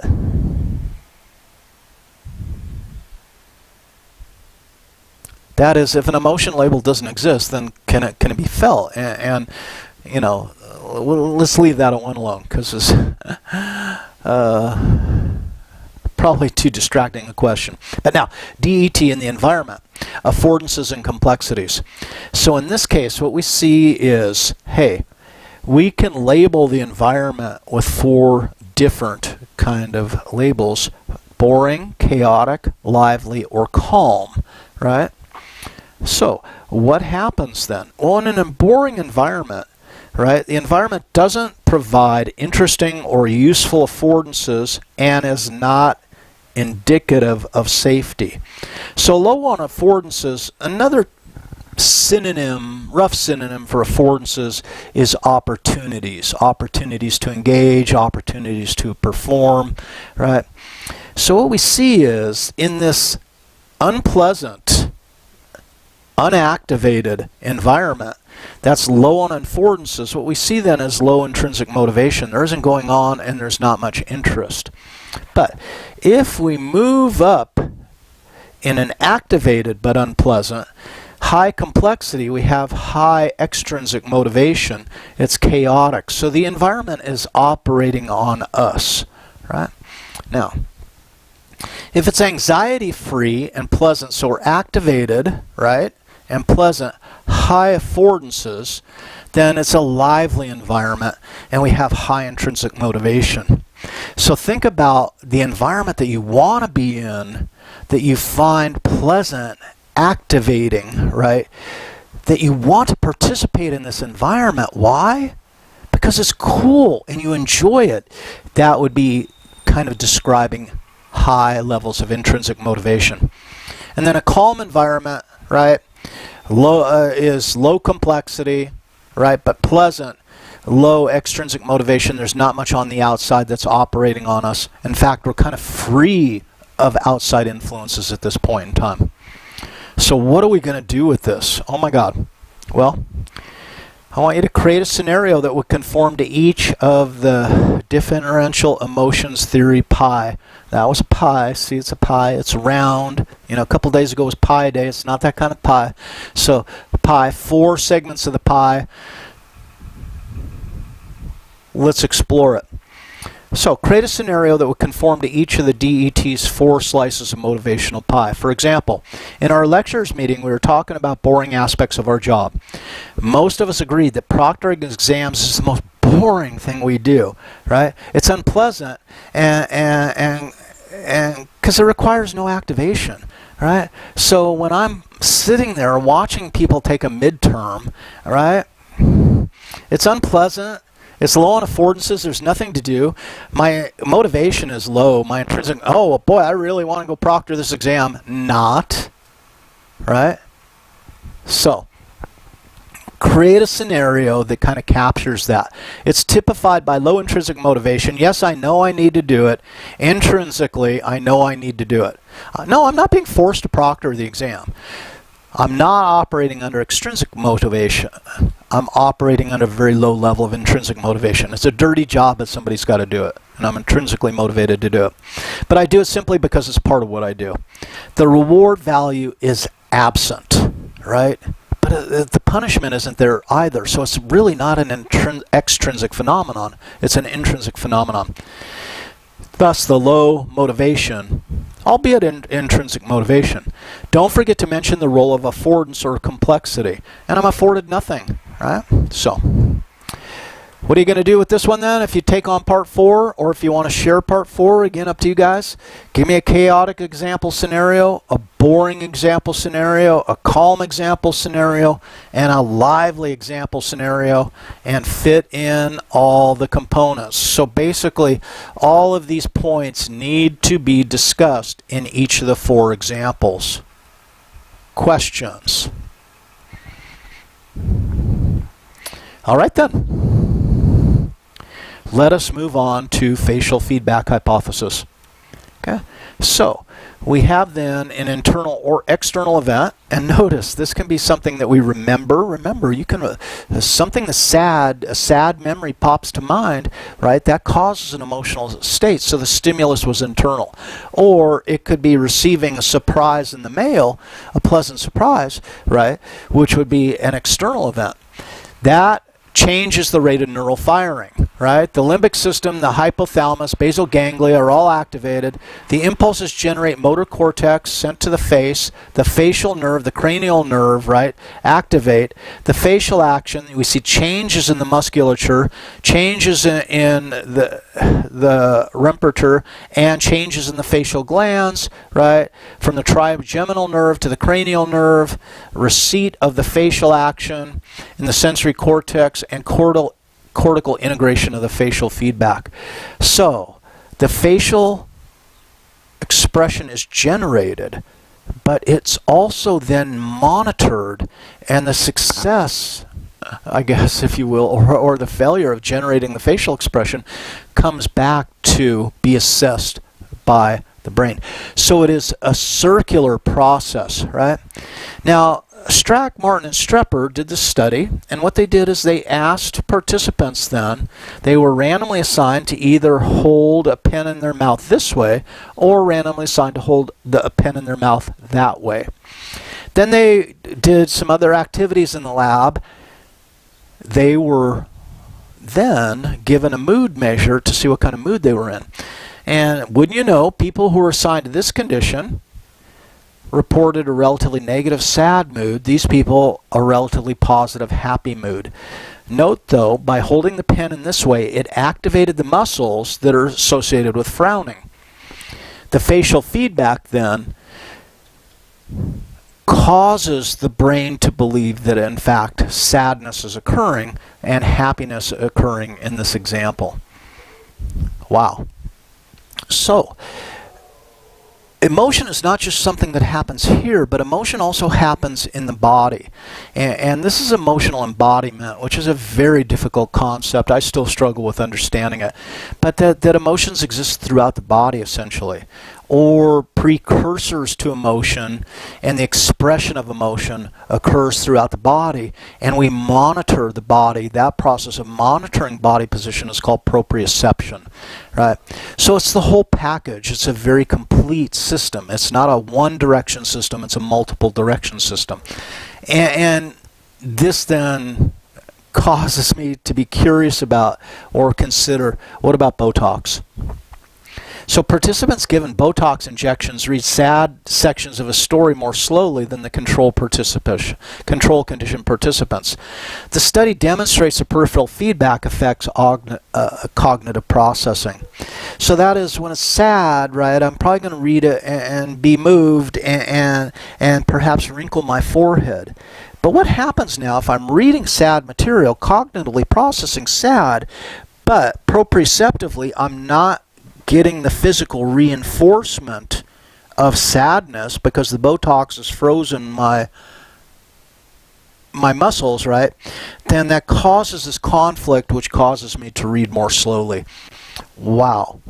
That is, if an emotion label doesn't exist, then can it be felt? And you know, let's leave that one alone because it's probably too distracting a question. But now, DET in the environment, affordances and complexities. So in this case, what we see is, hey, we can label the environment with 4 different kind of labels: boring, chaotic, lively, or calm, right? So what happens then? Well, in a boring environment, right, the environment doesn't provide interesting or useful affordances and is not indicative of safety. So low on affordances, another rough synonym for affordances is opportunities. Opportunities to engage, opportunities to perform, right? So what we see is in this unpleasant, unactivated environment that's low on affordances, what we see then is low intrinsic motivation. There isn't going on and there's not much interest. But if we move up in an activated but unpleasant, high complexity, we have high extrinsic motivation. It's chaotic. So the environment is operating on us, right? Now, if it's anxiety-free and pleasant, so we're activated, right, and pleasant, high affordances, then it's a lively environment and we have high intrinsic motivation. So think about the environment that you want to be in, that you find pleasant, activating, right? That you want to participate in this environment. Why? Because it's cool and you enjoy it. That would be kind of describing high levels of intrinsic motivation. And then a calm environment, right? Is low complexity, right? But pleasant, low extrinsic motivation. There's not much on the outside that's operating on us. In fact, we're kind of free of outside influences at this point in time. So what are we going to do with this? Oh my God. Well, I want you to create a scenario that would conform to each of the differential emotions theory pi. That was a pi. See, it's a pi. It's round. You know, a couple days ago was pi day. It's not that kind of pi. So pi, 4 segments of the pi. Let's explore it. So create a scenario that would conform to each of the DET's 4 slices of motivational pie. For example, in our lectures meeting, we were talking about boring aspects of our job. Most of us agreed that proctoring exams is the most boring thing we do, right? It's unpleasant and because it requires no activation, right? So when I'm sitting there watching people take a midterm, right? It's unpleasant. It's low on affordances. There's nothing to do. My motivation is low. My intrinsic, oh boy, I really want to go proctor this exam. Not, right? So, create a scenario that kind of captures that. It's typified by low intrinsic motivation. Yes, I know I need to do it. Intrinsically, I know I need to do it. No, I'm not being forced to proctor the exam. I'm not operating under extrinsic motivation. I'm operating under a very low level of intrinsic motivation. It's a dirty job, but somebody's got to do it. And I'm intrinsically motivated to do it. But I do it simply because it's part of what I do. The reward value is absent, right? But the punishment isn't there either. So it's really not an extrinsic phenomenon. It's an intrinsic phenomenon. Thus, the low motivation, albeit intrinsic motivation. Don't forget to mention the role of affordance or complexity. And I'm afforded nothing, right? So, what are you going to do with this one then? If you take on part 4, or if you want to share part 4, again, up to you guys. Give me a chaotic example scenario, a boring example scenario, a calm example scenario, and a lively example scenario, and fit in all the components. So basically, all of these points need to be discussed in each of the 4 examples. Questions? All right then. Let us move on to facial feedback hypothesis. Okay, so we have then an internal or external event, and notice this can be something that we remember. Remember, you can something that's sad, a sad memory pops to mind, right? That causes an emotional state. So the stimulus was internal, or it could be receiving a surprise in the mail, a pleasant surprise, right? Which would be an external event. That changes the rate of neural firing, right? The limbic system, the hypothalamus, basal ganglia are all activated. The impulses generate motor cortex sent to the face, the facial nerve, the cranial nerve, right? Activate. The facial action, we see changes in the musculature, changes in the rumperture, and changes in the facial glands, right? From the trigeminal nerve to the cranial nerve, receipt of the facial action in the sensory cortex, and cortical integration of the facial feedback. So, the facial expression is generated but it's also then monitored, and the success, I guess, if you will, or the failure of generating the facial expression comes back to be assessed by the brain. So it is a circular process, right? Now, Strack, Martin, and Strepper did this study, and what they did is they asked participants then, they were randomly assigned to either hold a pen in their mouth this way, or randomly assigned to hold a pen in their mouth that way. Then they did some other activities in the lab. They were then given a mood measure to see what kind of mood they were in. And wouldn't you know, people who were assigned to this condition reported a relatively negative, sad mood. These people a relatively positive, happy mood. Note though, by holding the pen in this way, it activated the muscles that are associated with frowning. The facial feedback then causes the brain to believe that in fact sadness is occurring and happiness occurring in this example. Wow. So, emotion is not just something that happens here, but emotion also happens in the body. And this is emotional embodiment, which is a very difficult concept. I still struggle with understanding it. But that emotions exist throughout the body, essentially, or precursors to emotion, and the expression of emotion occurs throughout the body, and we monitor the body. That process of monitoring body position is called proprioception, right? So it's the whole package. It's a very complete system. It's not a one-direction system. It's a multiple-direction system. And this then causes me to be curious about or consider, what about Botox? So participants given Botox injections read sad sections of a story more slowly than the control condition participants. The study demonstrates the peripheral feedback affects cognitive processing. So that is, when it's sad, right, I'm probably going to read it and be moved and perhaps wrinkle my forehead. But what happens now if I'm reading sad material, cognitively processing sad, but proprioceptively I'm not getting the physical reinforcement of sadness because the Botox has frozen my muscles, right? Then that causes this conflict, which causes me to read more slowly. Wow.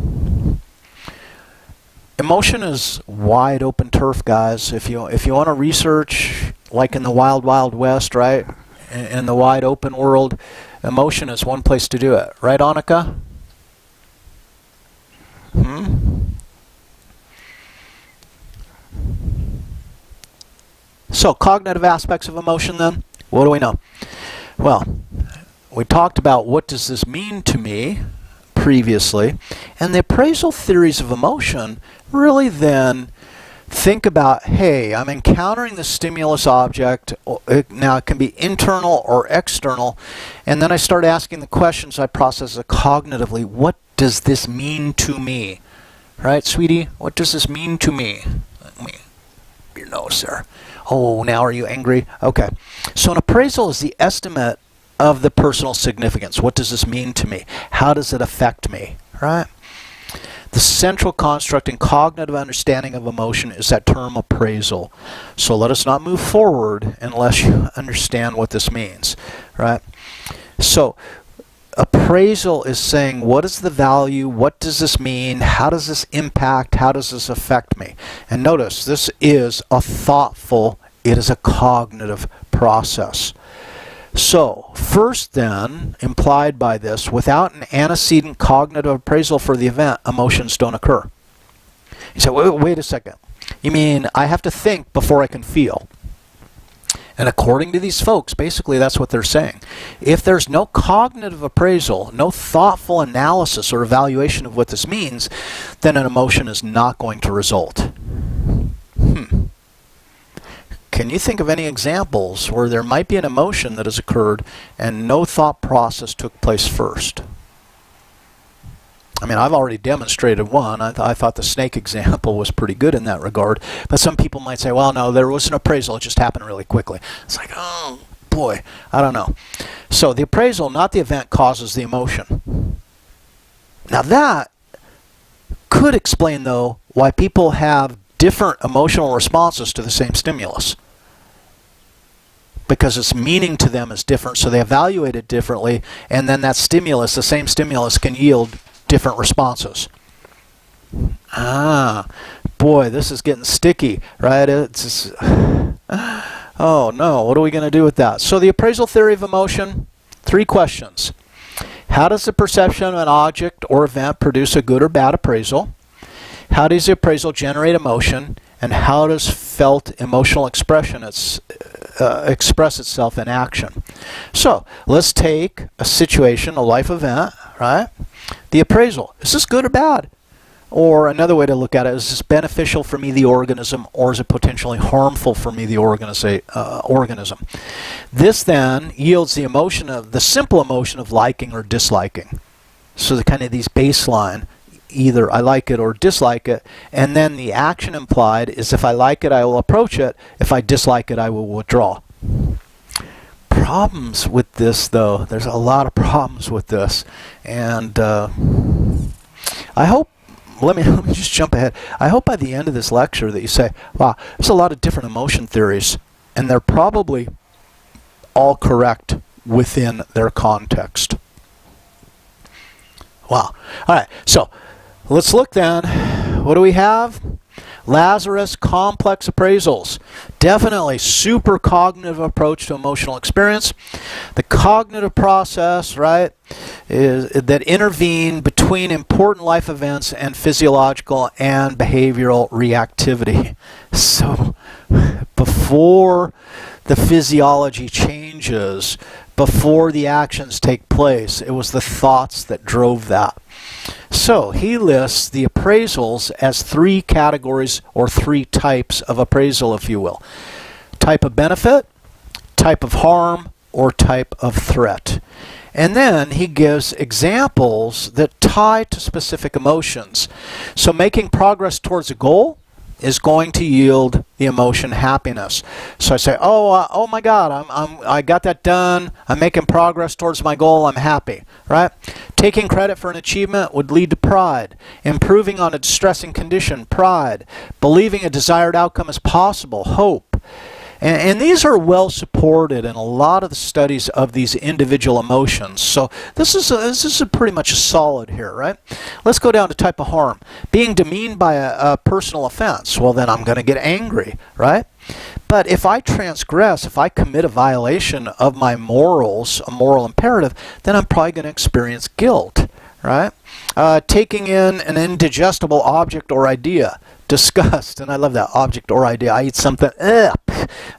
Emotion is wide open turf, guys. If you want to research, like in the wild, wild west, right? In the wide open world, emotion is one place to do it. Right, Annika? So, cognitive aspects of emotion then, what do we know? Well, we talked about what does this mean to me previously, and the appraisal theories of emotion really then think about, hey, I'm encountering the stimulus object. Now it can be internal or external, and then I start asking the questions. I process it cognitively. What does this mean to me? Right, sweetie? What does this mean to me? Let me, your nose there. Oh, now are you angry? Okay. So an appraisal is the estimate of the personal significance. What does this mean to me? How does it affect me? Right? The central construct in cognitive understanding of emotion is that term appraisal. So let us not move forward unless you understand what this means. Right? So appraisal is saying, what is the value? What does this mean? How does this impact? How does this affect me? And notice, this is a thoughtful, it is a cognitive process. So, first then, implied by this, without an antecedent cognitive appraisal for the event, emotions don't occur. You say, wait a second. You mean I have to think before I can feel? And according to these folks, basically that's what they're saying. If there's no cognitive appraisal, no thoughtful analysis or evaluation of what this means, then an emotion is not going to result. Can you think of any examples where there might be an emotion that has occurred and no thought process took place first? I mean, I've already demonstrated one. I thought the snake example was pretty good in that regard. But some people might say, well, no, there was an appraisal. It just happened really quickly. It's like, oh, boy, I don't know. So the appraisal, not the event, causes the emotion. Now that could explain, though, why people have different emotional responses to the same stimulus, because its meaning to them is different, so they evaluate it differently, and then that stimulus, the same stimulus, can yield different responses. Boy, this is getting sticky, right? Oh no, what are we going to do with that? So the appraisal theory of emotion, 3 questions. How does the perception of an object or event produce a good or bad appraisal? How does the appraisal generate emotion? And how does felt emotional expression express itself in action? So let's take a situation, a life event, right? The appraisal. Is this good or bad? Or another way to look at it, is this beneficial for me, the organism, or is it potentially harmful for me, the organism? This then yields the emotion of, the simple emotion of liking or disliking. So the kind of these baseline, either I like it or dislike it, and then the action implied is if I like it, I will approach it. If I dislike it, I will withdraw. Problems with this, though. There's a lot of problems with this, and I hope, let me just jump ahead. I hope by the end of this lecture that you say, wow, there's a lot of different emotion theories, and they're probably all correct within their context. Wow. All right, so let's look then. What do we have? Lazarus complex appraisals. Definitely super cognitive approach to emotional experience. The cognitive process, right, is that intervene between important life events and physiological and behavioral reactivity. So before the physiology changes, before the actions take place, it was the thoughts that drove that. So he lists the appraisals as 3 categories or 3 types of appraisal, if you will. Type of benefit, type of harm, or type of threat. And then he gives examples that tie to specific emotions. So making progress towards a goal is going to yield the emotion happiness. So I say, oh my God, I got that done. I'm making progress towards my goal. I'm happy, right? Taking credit for an achievement would lead to pride. Improving on a distressing condition, pride. Believing a desired outcome is possible, hope. And these are well supported in a lot of the studies of these individual emotions. So this is pretty much a solid here, right? Let's go down to type of harm. Being demeaned by a personal offense. Well, then I'm going to get angry, right? But if I transgress, if I commit a violation of my morals, a moral imperative, then I'm probably going to experience guilt, right? Taking in an indigestible object or idea. Disgust, and I love that, object or idea. I eat something, and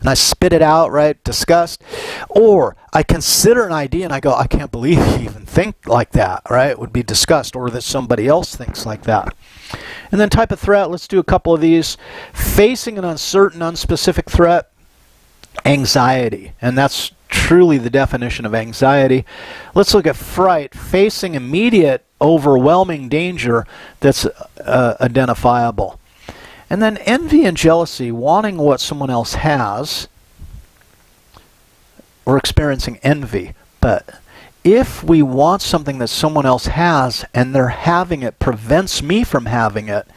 I spit it out, right? Disgust. Or I consider an idea and I go, I can't believe you even think like that, right? It would be disgust, or that somebody else thinks like that. And then type of threat, let's do a couple of these. Facing an uncertain, unspecific threat, anxiety, and that's truly the definition of anxiety. Let's look at fright, facing immediate, overwhelming danger that's identifiable. And then envy and jealousy, wanting what someone else has. We're experiencing envy. But if we want something that someone else has and they're having it prevents me from having it,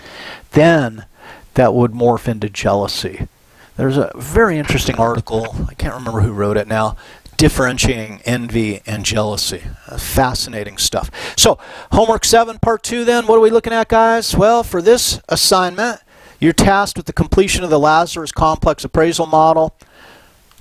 then that would morph into jealousy. There's a very interesting article, I can't remember who wrote it now, differentiating envy and jealousy. Fascinating stuff. So, homework 7, part 2 then. What are we looking at, guys? Well, for this assignment, you're tasked with the completion of the Lazarus complex appraisal model.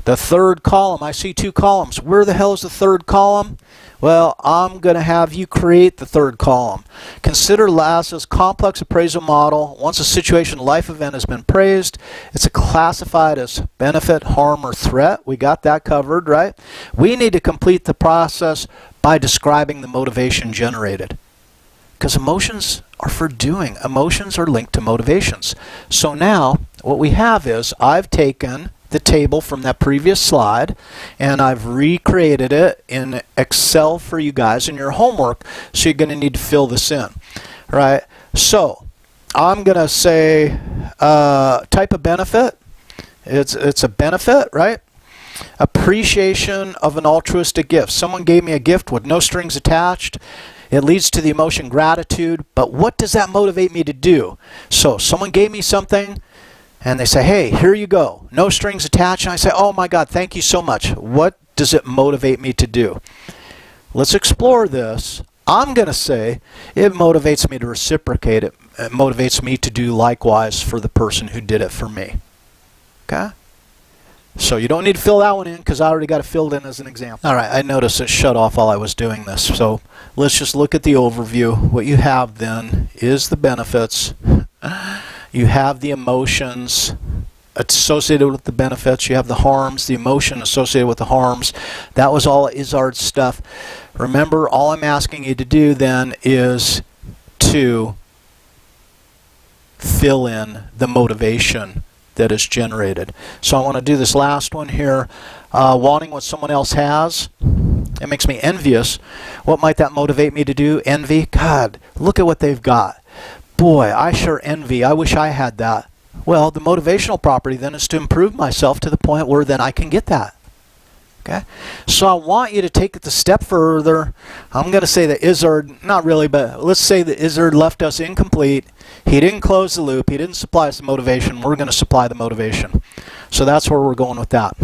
The 3rd column, I see 2 columns. Where the hell is the 3rd column? Well, I'm going to have you create the 3rd column. Consider Lazarus complex appraisal model. Once a situation, life event has been praised, it's classified as benefit, harm, or threat. We got that covered, right? We need to complete the process by describing the motivation generated. Because emotions are for doing. Emotions are linked to motivations. So now, what we have is, I've taken the table from that previous slide and I've recreated it in Excel for you guys in your homework, so you're going to need to fill this in, right? So, I'm going to say type of benefit. It's a benefit, right? Appreciation of an altruistic gift. Someone gave me a gift with no strings attached. It leads to the emotion gratitude, but what does that motivate me to do? So someone gave me something, and they say, hey, here you go. No strings attached. And I say, oh my God, thank you so much. What does it motivate me to do? Let's explore this. I'm going to say it motivates me to reciprocate it. It motivates me to do likewise for the person who did it for me. Okay? So you don't need to fill that one in because I already got it filled in as an example. All right, I noticed it shut off while I was doing this. So let's just look at the overview. What you have then is the benefits. You have the emotions associated with the benefits. You have the harms, the emotion associated with the harms. That was all Izzard's stuff. Remember, all I'm asking you to do then is to fill in the motivation that is generated. So I want to do this last one here. Wanting what someone else has. It makes me envious. What might that motivate me to do? Envy? God, look at what they've got. Boy, I sure envy. I wish I had that. Well, the motivational property then is to improve myself to the point where then I can get that. Okay? So I want you to take it a step further. I'm going to say that Izzard, not really, but let's say that Izzard left us incomplete. He didn't close the loop. He didn't supply us the motivation. We're going to supply the motivation. So that's where we're going with that.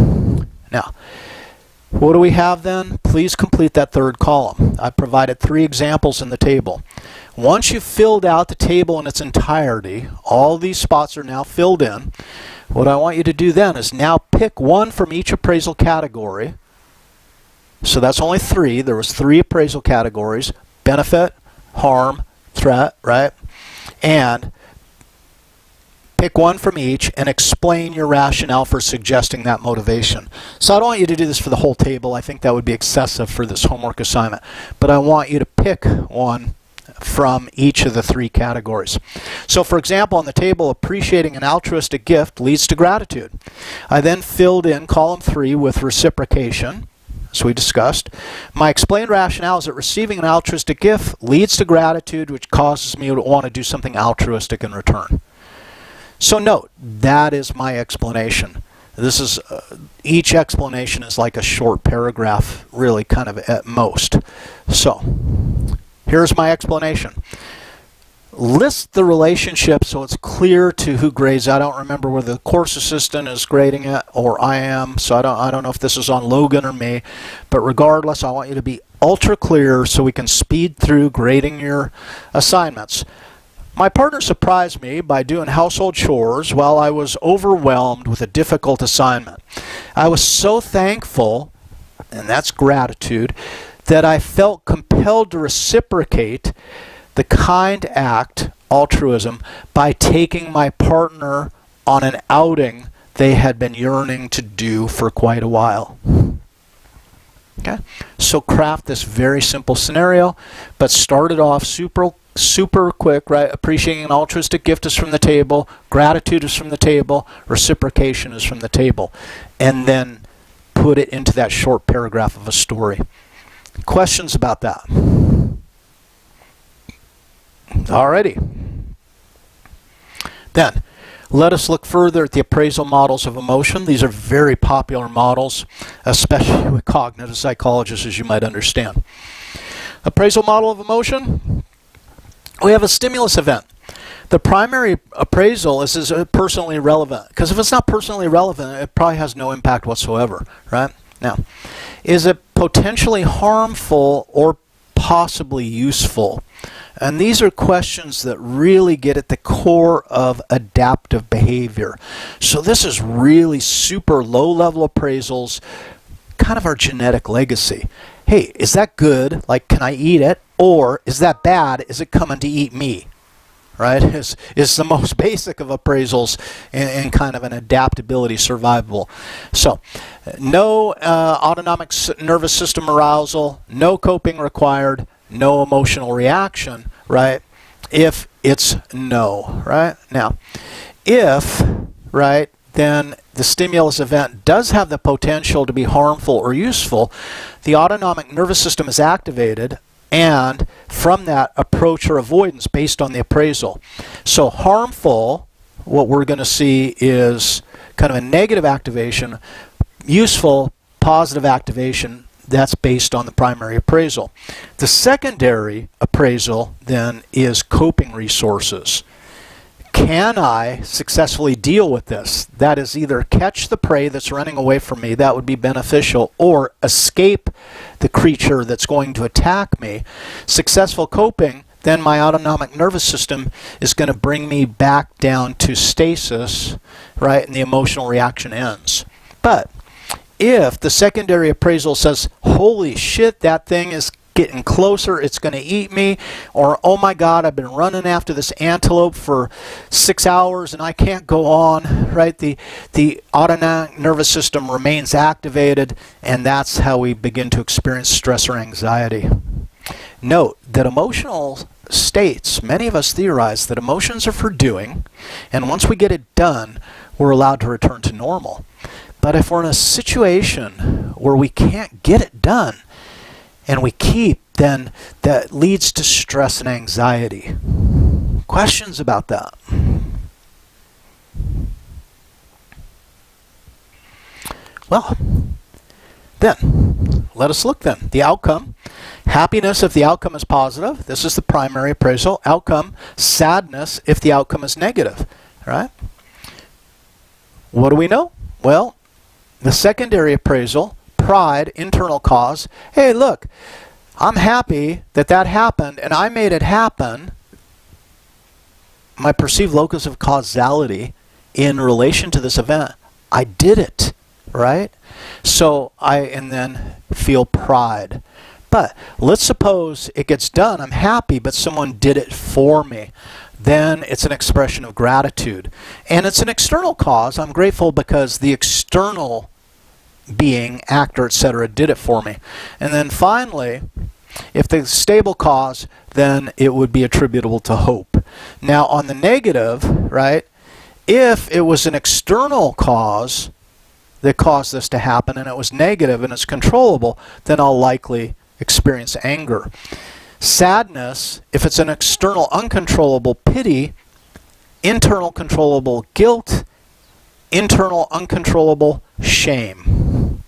Now, what do we have then? Please complete that third column. I provided 3 examples in the table. Once you've filled out the table in its entirety, all these spots are now filled in. What I want you to do then is now pick one from each appraisal category. So that's only 3. There was 3 appraisal categories: benefit, harm, threat, right? And pick one from each and explain your rationale for suggesting that motivation. So I don't want you to do this for the whole table. I think that would be excessive for this homework assignment. But I want you to pick one from each of the 3 categories. So for example, on the table, appreciating an altruistic gift leads to gratitude. I then filled in column 3 with reciprocation, as we discussed. My explained rationale is that receiving an altruistic gift leads to gratitude, which causes me to want to do something altruistic in return. So note, that is my explanation. This is, each explanation is like a short paragraph, really, kind of at most. So, here's my explanation. List the relationship so it's clear to who grades. I don't remember whether the course assistant is grading it or I am, so I don't know if this is on Logan or me, but regardless, I want you to be ultra clear so we can speed through grading your assignments. My partner surprised me by doing household chores while I was overwhelmed with a difficult assignment. I was so thankful, and that's gratitude, that I felt compelled to reciprocate the kind act, altruism, by taking my partner on an outing they had been yearning to do for quite a while. Okay? So craft this very simple scenario, but start it off super quick, right? Appreciating an altruistic gift is from the table, gratitude is from the table, reciprocation is from the table, and then put it into that short paragraph of a story. Questions about that? Alrighty. Then, let us look further at the appraisal models of emotion. These are very popular models, especially with cognitive psychologists, as you might understand. Appraisal model of emotion. We have a stimulus event. The primary appraisal is personally relevant, because if it's not personally relevant, it probably has no impact whatsoever, right? Now, is it potentially harmful or possibly useful? And these are questions that really get at the core of adaptive behavior. So this is really super low-level appraisals, kind of our genetic legacy. Hey, is that good? Like, can I eat it? Or is that bad? Is it coming to eat me? Right? Is the most basic of appraisals in kind of an adaptability survivable. So, no autonomic nervous system arousal, no coping required, no emotional reaction, right? If it's no, right? Now, if, right, then the stimulus event does have the potential to be harmful or useful, the autonomic nervous system is activated, and from that, approach or avoidance based on the appraisal. So harmful, what we're going to see is kind of a negative activation, useful, positive activation that's based on the primary appraisal. The secondary appraisal then is coping resources. Can I successfully deal with this? That is, either catch the prey that's running away from me, that would be beneficial, or escape the creature that's going to attack me. Successful coping, then my autonomic nervous system is going to bring me back down to stasis, right, and the emotional reaction ends. But if the secondary appraisal says, holy shit, that thing is getting closer, it's going to eat me, or oh my god, I've been running after this antelope for 6 hours and I can't go on, right? The autonomic nervous system remains activated, and that's how we begin to experience stress or anxiety. Note that emotional states, many of us theorize that emotions are for doing, and once we get it done, we're allowed to return to normal. But if we're in a situation where we can't get it done, and we keep, then that leads to stress and anxiety. Questions about that? Well, then, let us look then. The outcome, happiness if the outcome is positive. This is the primary appraisal. Outcome, sadness if the outcome is negative. Right? What do we know? Well, the secondary appraisal, pride, internal cause. Hey, look, I'm happy that that happened and I made it happen. My perceived locus of causality in relation to this event, I did it, right? So and then feel pride. But let's suppose it gets done, I'm happy, but someone did it for me. Then it's an expression of gratitude. And it's an external cause. I'm grateful because the external being, actor, etc., did it for me. And then finally, if the stable cause, then it would be attributable to hope. Now on the negative, right, if it was an external cause that caused this to happen and it was negative and it's controllable, then I'll likely experience anger. Sadness, if it's an external uncontrollable pity, internal controllable guilt, internal uncontrollable shame.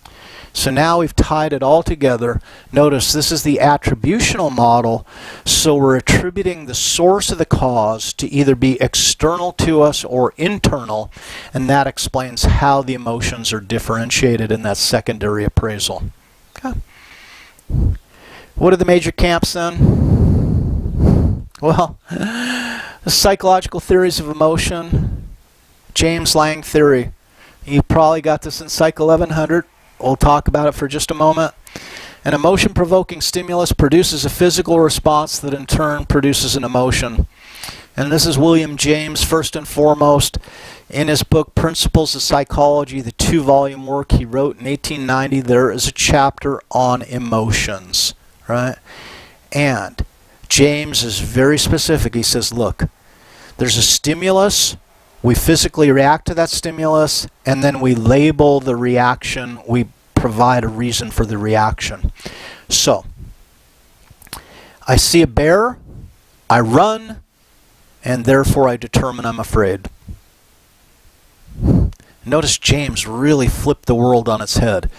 So now we've tied it all together. Notice this is the attributional model, so we're attributing the source of the cause to either be external to us or internal, and that explains how the emotions are differentiated in that secondary appraisal. Okay. What are the major camps then? Well, the psychological theories of emotion, James Lange theory. You probably got this in Psych 1100. We'll talk about it for just a moment. An emotion-provoking stimulus produces a physical response that in turn produces an emotion. And this is William James, first and foremost. In his book, Principles of Psychology, the 2-volume work he wrote in 1890, there is a chapter on emotions, right? And James is very specific. He says, look, there's a stimulus. We physically react to that stimulus, and then we label the reaction. We provide a reason for the reaction. So, I see a bear, I run, and therefore I determine I'm afraid. Notice James really flipped the world on its head.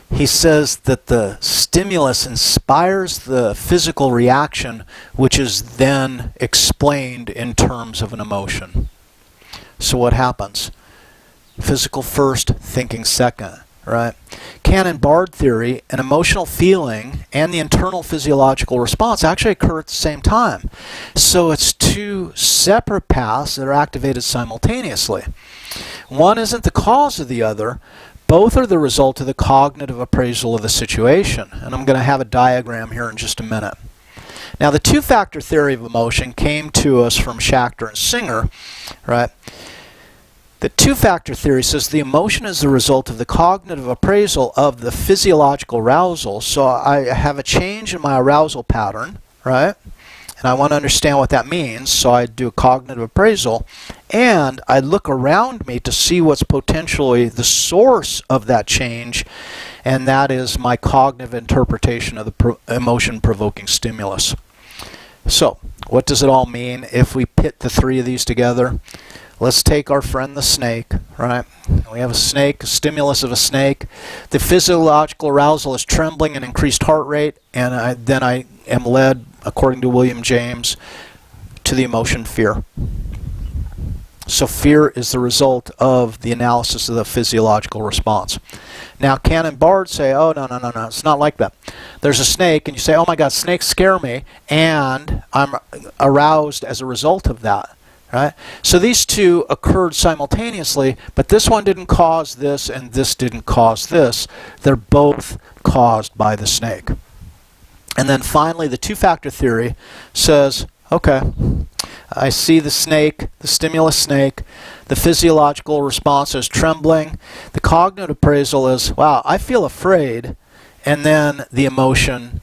He says that the stimulus inspires the physical reaction, which is then explained in terms of an emotion. So what happens? Physical first, thinking second, right? Cannon-Bard theory, an emotional feeling and the internal physiological response actually occur at the same time. So it's two separate paths that are activated simultaneously. One isn't the cause of the other. Both are the result of the cognitive appraisal of the situation. And I'm going to have a diagram here in just a minute. Now, the two-factor theory of emotion came to us from Schachter and Singer, right? The two-factor theory says the emotion is the result of the cognitive appraisal of the physiological arousal. So I have a change in my arousal pattern, right? And I want to understand what that means, so I do a cognitive appraisal, and I look around me to see what's potentially the source of that change, and that is my cognitive interpretation of the emotion-provoking stimulus. So, what does it all mean if we pit the three of these together? let's take our friend the snake, right? We have a snake, a stimulus of a snake. The physiological arousal is trembling and increased heart rate, and then I am led, according to William James, to the emotion fear. So fear is the result of the analysis of the physiological response. Now, Can and Bard say, oh, no, it's not like that. There's a snake, and you say, oh my God, snakes scare me, and I'm aroused as a result of that. Right? So these two occurred simultaneously, but this one didn't cause this, and this didn't cause this. They're both caused by the snake. And then finally, the two-factor theory says, okay, I see the snake, the stimulus snake. The physiological response is trembling. The cognitive appraisal is, wow, I feel afraid. And then the emotion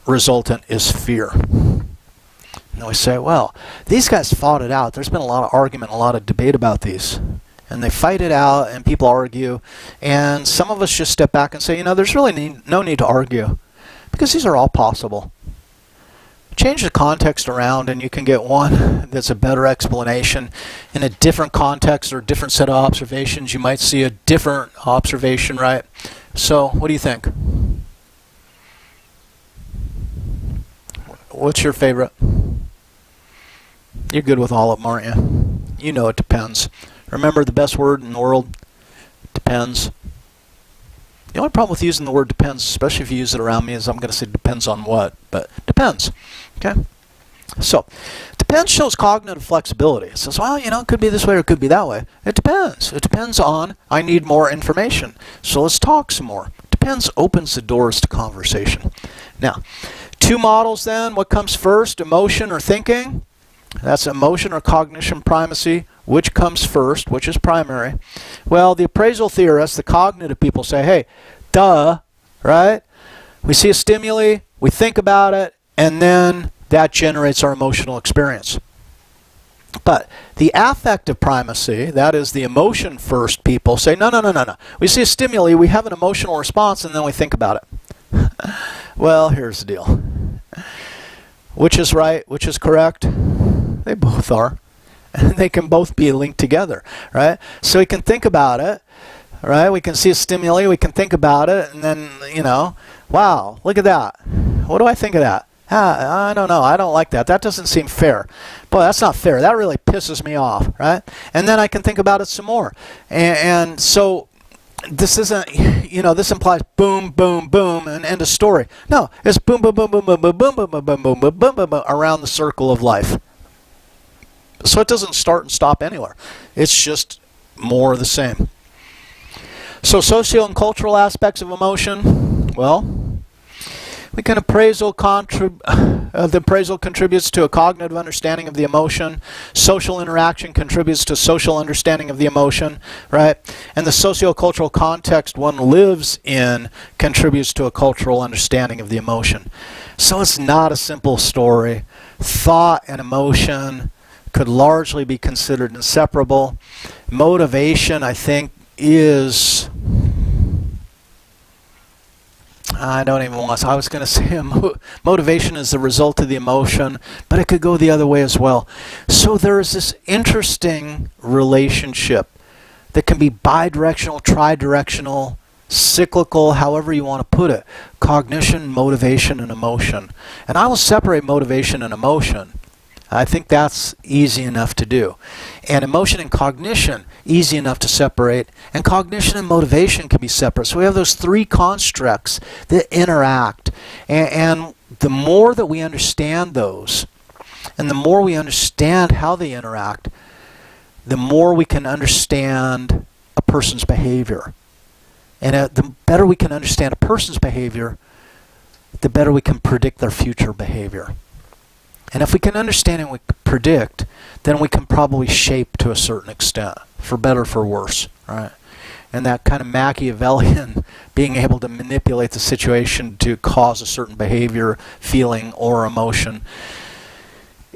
resultant is fear. And we say, well, these guys fought it out. There's been a lot of argument, a lot of debate about these. And they fight it out, and people argue. And some of us just step back and say, there's really no need to argue, because these are all possible. Change the context around, and you can get one that's a better explanation. In a different context or a different set of observations, you might see a different observation, right? So, what do you think? What's your favorite? You're good with all of them, aren't you? You know it depends. Remember the best word in the world? Depends. The only problem with using the word depends, especially if you use it around me, is I'm going to say depends on what, but depends. Okay? So, depends shows cognitive flexibility. It says, well, it could be this way or it could be that way. It depends. It depends on, I need more information. So let's talk some more. Depends opens the doors to conversation. Now, two models then. What comes first, emotion or thinking? That's emotion or cognition primacy. Which comes first? Which is primary? Well, the appraisal theorists, the cognitive people say, hey, duh, right? We see a stimuli, we think about it, and then that generates our emotional experience. But the affective primacy, that is the emotion first people, say, no. We see a stimuli, we have an emotional response, and then we think about it. Well, here's the deal. Which is right? Which is correct? They both are. And they can both be linked together, right? So we can think about it, right? We can see a stimuli, we can think about it, and then, wow, look at that. What do I think of that? I don't know. I don't like that. That doesn't seem fair. Boy, that's not fair. That really pisses me off, right? And then I can think about it some more. And so this isn't, this implies boom, boom, boom, and end of story. No, it's boom, boom, boom, boom, boom, boom, boom, boom, boom, boom, boom, boom, boom, boom, boom, around the circle of life. So it doesn't start and stop anywhere. It's just more of the same. So social and cultural aspects of emotion, well, we can the appraisal contributes to a cognitive understanding of the emotion. Social interaction contributes to social understanding of the emotion, right? And the socio-cultural context one lives in contributes to a cultural understanding of the emotion. So it's not a simple story. Thought and emotion could largely be considered inseparable. Motivation, I think, is... I don't even want to. I was going to say motivation is the result of the emotion, but it could go the other way as well. So there is this interesting relationship that can be bidirectional, tridirectional, cyclical, however you want to put it. Cognition, motivation, and emotion. And I will separate motivation and emotion. I think that's easy enough to do. And emotion and cognition, easy enough to separate. And cognition and motivation can be separate. So we have those three constructs that interact. And the more that we understand those, and the more we understand how they interact, the more we can understand a person's behavior. And the better we can understand a person's behavior, the better we can predict their future behavior. And if we can understand and we can predict, then we can probably shape to a certain extent, for better or for worse, right? And that kind of Machiavellian, being able to manipulate the situation to cause a certain behavior, feeling, or emotion,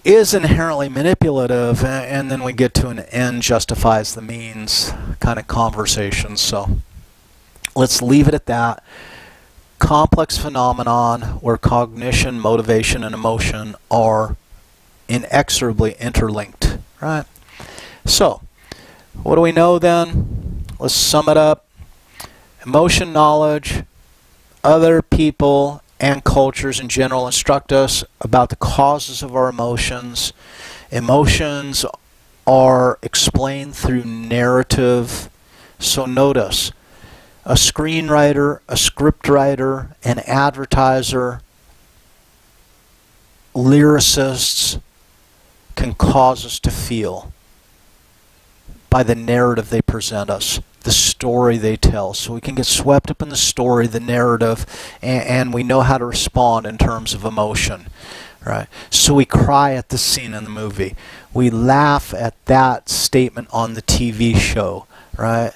is inherently manipulative, and then we get to an end justifies the means kind of conversation. So let's leave it at that. Complex phenomenon where cognition, motivation, and emotion are inexorably interlinked, right? So, What do we know then? Let's sum it up. Emotion knowledge, other people and cultures in general instruct us about the causes of our emotions. Emotions are explained through narrative. So notice, a screenwriter, a scriptwriter, an advertiser, lyricists can cause us to feel by the narrative they present us, the story they tell. So we can get swept up in the story, the narrative, and we know how to respond in terms of emotion. Right? So we cry at the scene in the movie. We laugh at that statement on the TV show. Right?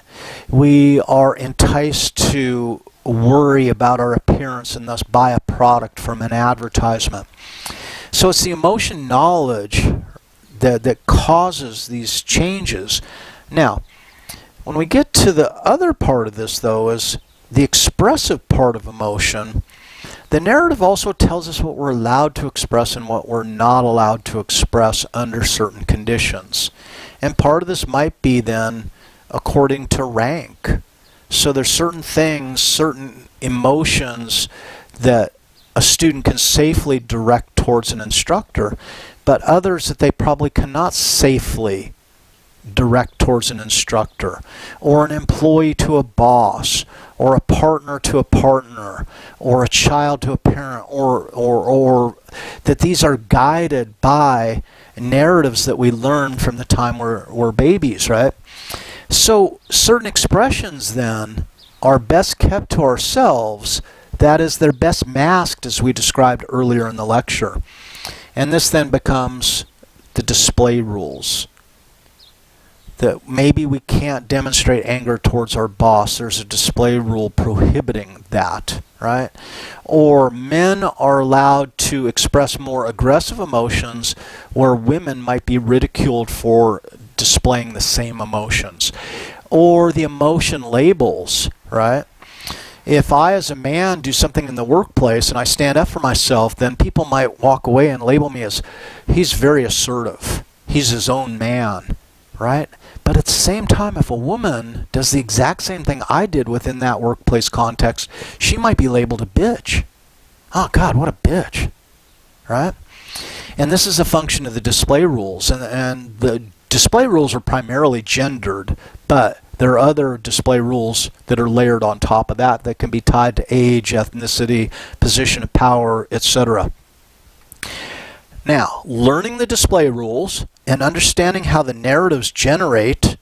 We are enticed to worry about our appearance and thus buy a product from an advertisement. So it's the emotion knowledge that causes these changes. Now, when we get to the other part of this, though, is the expressive part of emotion. The narrative also tells us what we're allowed to express and what we're not allowed to express under certain conditions. And part of this might be then according to rank. So there's certain things, certain emotions that a student can safely direct towards an instructor, but others that they probably cannot safely direct towards an instructor, or an employee to a boss, or a partner to a partner, or a child to a parent, or that these are guided by narratives that we learn from the time we're babies, right? So certain expressions then are best kept to ourselves. That is, they're best masked, as we described earlier in the lecture. And this then becomes the display rules. That maybe we can't demonstrate anger towards our boss. There's a display rule prohibiting that, right? Or men are allowed to express more aggressive emotions where women might be ridiculed for displaying the same emotions. Or the emotion labels, right? If I, as a man, do something in the workplace and I stand up for myself, then people might walk away and label me as, he's very assertive. He's his own man, right? But at the same time, if a woman does the exact same thing I did within that workplace context, she might be labeled a bitch. Oh, God, what a bitch, right? And this is a function of the display rules. And the display rules are primarily gendered, but there are other display rules that are layered on top of that that can be tied to age, ethnicity, position of power, etc. Now, learning the display rules and understanding how the narratives generate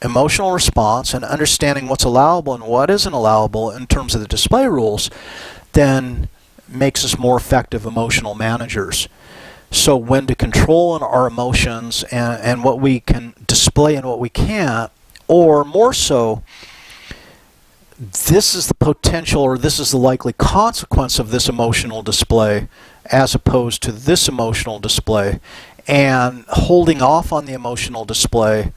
emotional response and understanding what's allowable and what isn't allowable in terms of the display rules then makes us more effective emotional managers. So when to control our emotions and what we can display and what we can't, or more so, this is the potential or this is the likely consequence of this emotional display as opposed to this emotional display, and holding off on the emotional display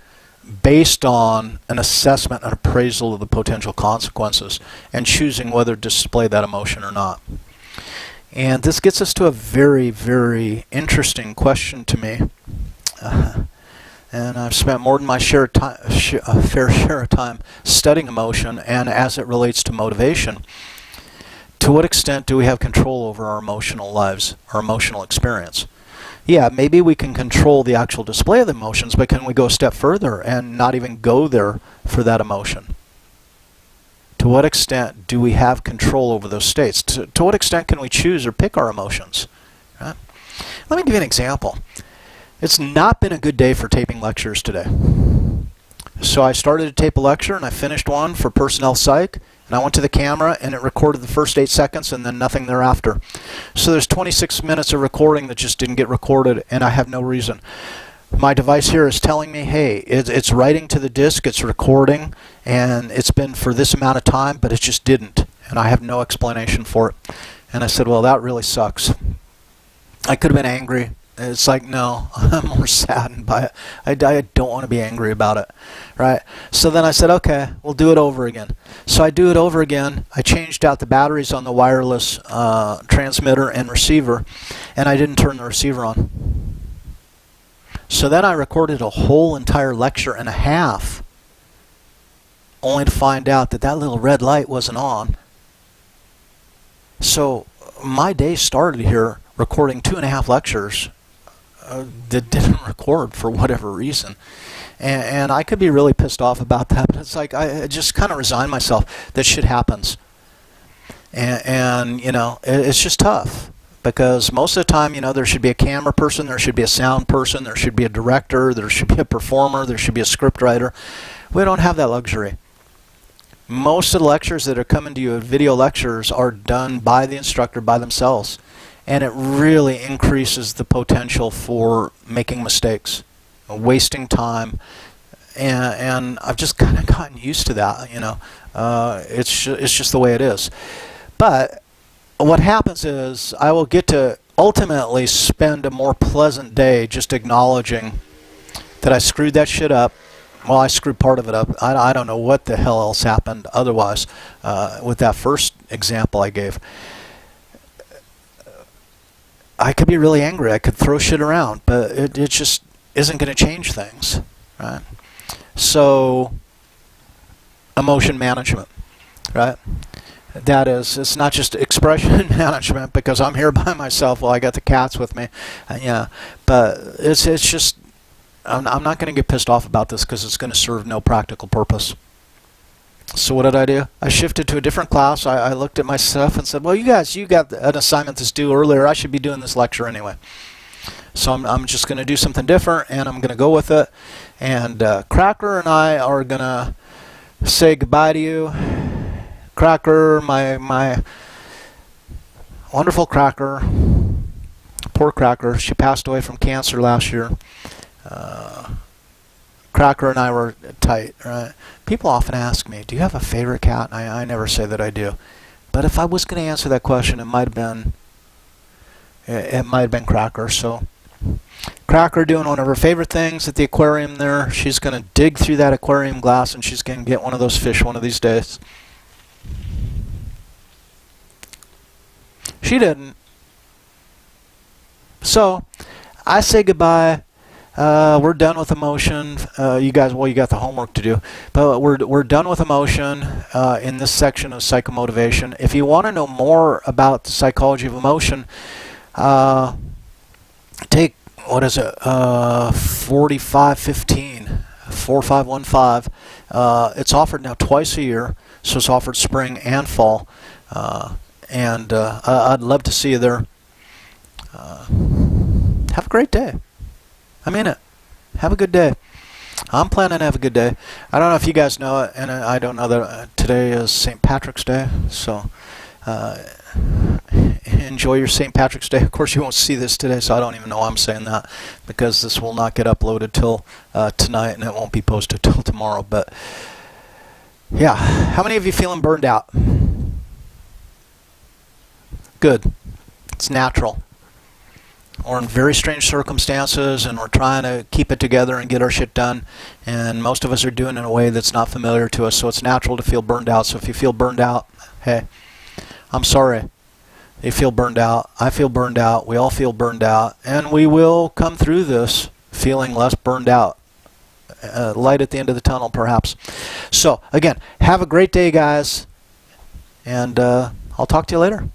based on an assessment and appraisal of the potential consequences and choosing whether to display that emotion or not. And this gets us to a very, very interesting question to me. And I've spent more than my fair share of time studying emotion and as it relates to motivation. To what extent do we have control over our emotional lives, our emotional experience? Yeah, maybe we can control the actual display of the emotions, but can we go a step further and not even go there for that emotion? To what extent do we have control over those states? To what extent can we choose or pick our emotions? Right? Let me give you an example. It's not been a good day for taping lectures today. So I started to tape a lecture and I finished one for Personnel Psych, and I went to the camera and it recorded the first 8 seconds and then nothing thereafter. So there's 26 minutes of recording that just didn't get recorded, and I have no reason. My device here is telling me, hey, it's writing to the disk, it's recording, and it's been for this amount of time, but it just didn't, and I have no explanation for it. And I said, well, that really sucks. I could have been angry. It's like, no, I'm more saddened by it. I don't want to be angry about it, right? So then I said, okay, we'll do it over again. So I do it over again. I changed out the batteries on the wireless transmitter and receiver, and I didn't turn the receiver on. So then I recorded a whole entire lecture and a half, only to find out that that little red light wasn't on. So my day started here recording 2.5 lectures that didn't record for whatever reason. And I could be really pissed off about that, but it's like I just kind of resign myself that shit happens. And you know, it's just tough. Because most of the time, you know, there should be a camera person, there should be a sound person, there should be a director, there should be a performer, there should be a script writer. We don't have that luxury. Most of the lectures that are coming to you, video lectures, are done by the instructor by themselves. And it really increases the potential for making mistakes, wasting time. And I've just kind of gotten used to that, you know. It's just the way it is. But what happens is I will get to ultimately spend a more pleasant day just acknowledging that I screwed that shit up. Well, I screwed part of it up. I don't know what the hell else happened otherwise with that first example I gave. I could be really angry. I could throw shit around, but it just isn't going to change things, right? So, emotion management, right? That is, it's not just expression management because I'm here by myself. Well, I got the cats with me, yeah. But it's just, I'm not going to get pissed off about this because it's going to serve no practical purpose. So what did I do? I shifted to a different class. I looked at my stuff and said, well, you guys, you got an assignment that's due earlier. I should be doing this lecture anyway. So I'm just going to do something different, and I'm going to go with it. And Cracker and I are going to say goodbye to you. Cracker, my wonderful Cracker, poor Cracker, she passed away from cancer last year. Cracker and I were tight, right? People often ask me, do you have a favorite cat? And I never say that I do. But if I was going to answer that question, it might have been Cracker. So Cracker doing one of her favorite things at the aquarium there. She's going to dig through that aquarium glass and she's going to get one of those fish one of these days. She didn't. So I say goodbye. We're done with emotion. You guys, well, you got the homework to do, but we're done with emotion in this section of psychomotivation. If you want to know more about the psychology of emotion, take, what is it, 4515. It's offered now twice a year, so it's offered spring and fall. And I'd love to see you there. Have a great day. I mean it. Have a good day. I'm planning to have a good day. I don't know if you guys know it, and I don't know that today is St. Patrick's Day, so enjoy your St. Patrick's Day. Of course, you won't see this today, so I don't even know why I'm saying that, because this will not get uploaded till tonight, and it won't be posted till tomorrow. But yeah, how many of you feeling burned out? Good. It's natural. We're in very strange circumstances, and we're trying to keep it together and get our shit done, and most of us are doing it in a way that's not familiar to us, so it's natural to feel burned out. So if you feel burned out, hey, I'm sorry. You feel burned out. I feel burned out. We all feel burned out, and we will come through this feeling less burned out. Light at the end of the tunnel, perhaps. So, again, have a great day, guys, and I'll talk to you later.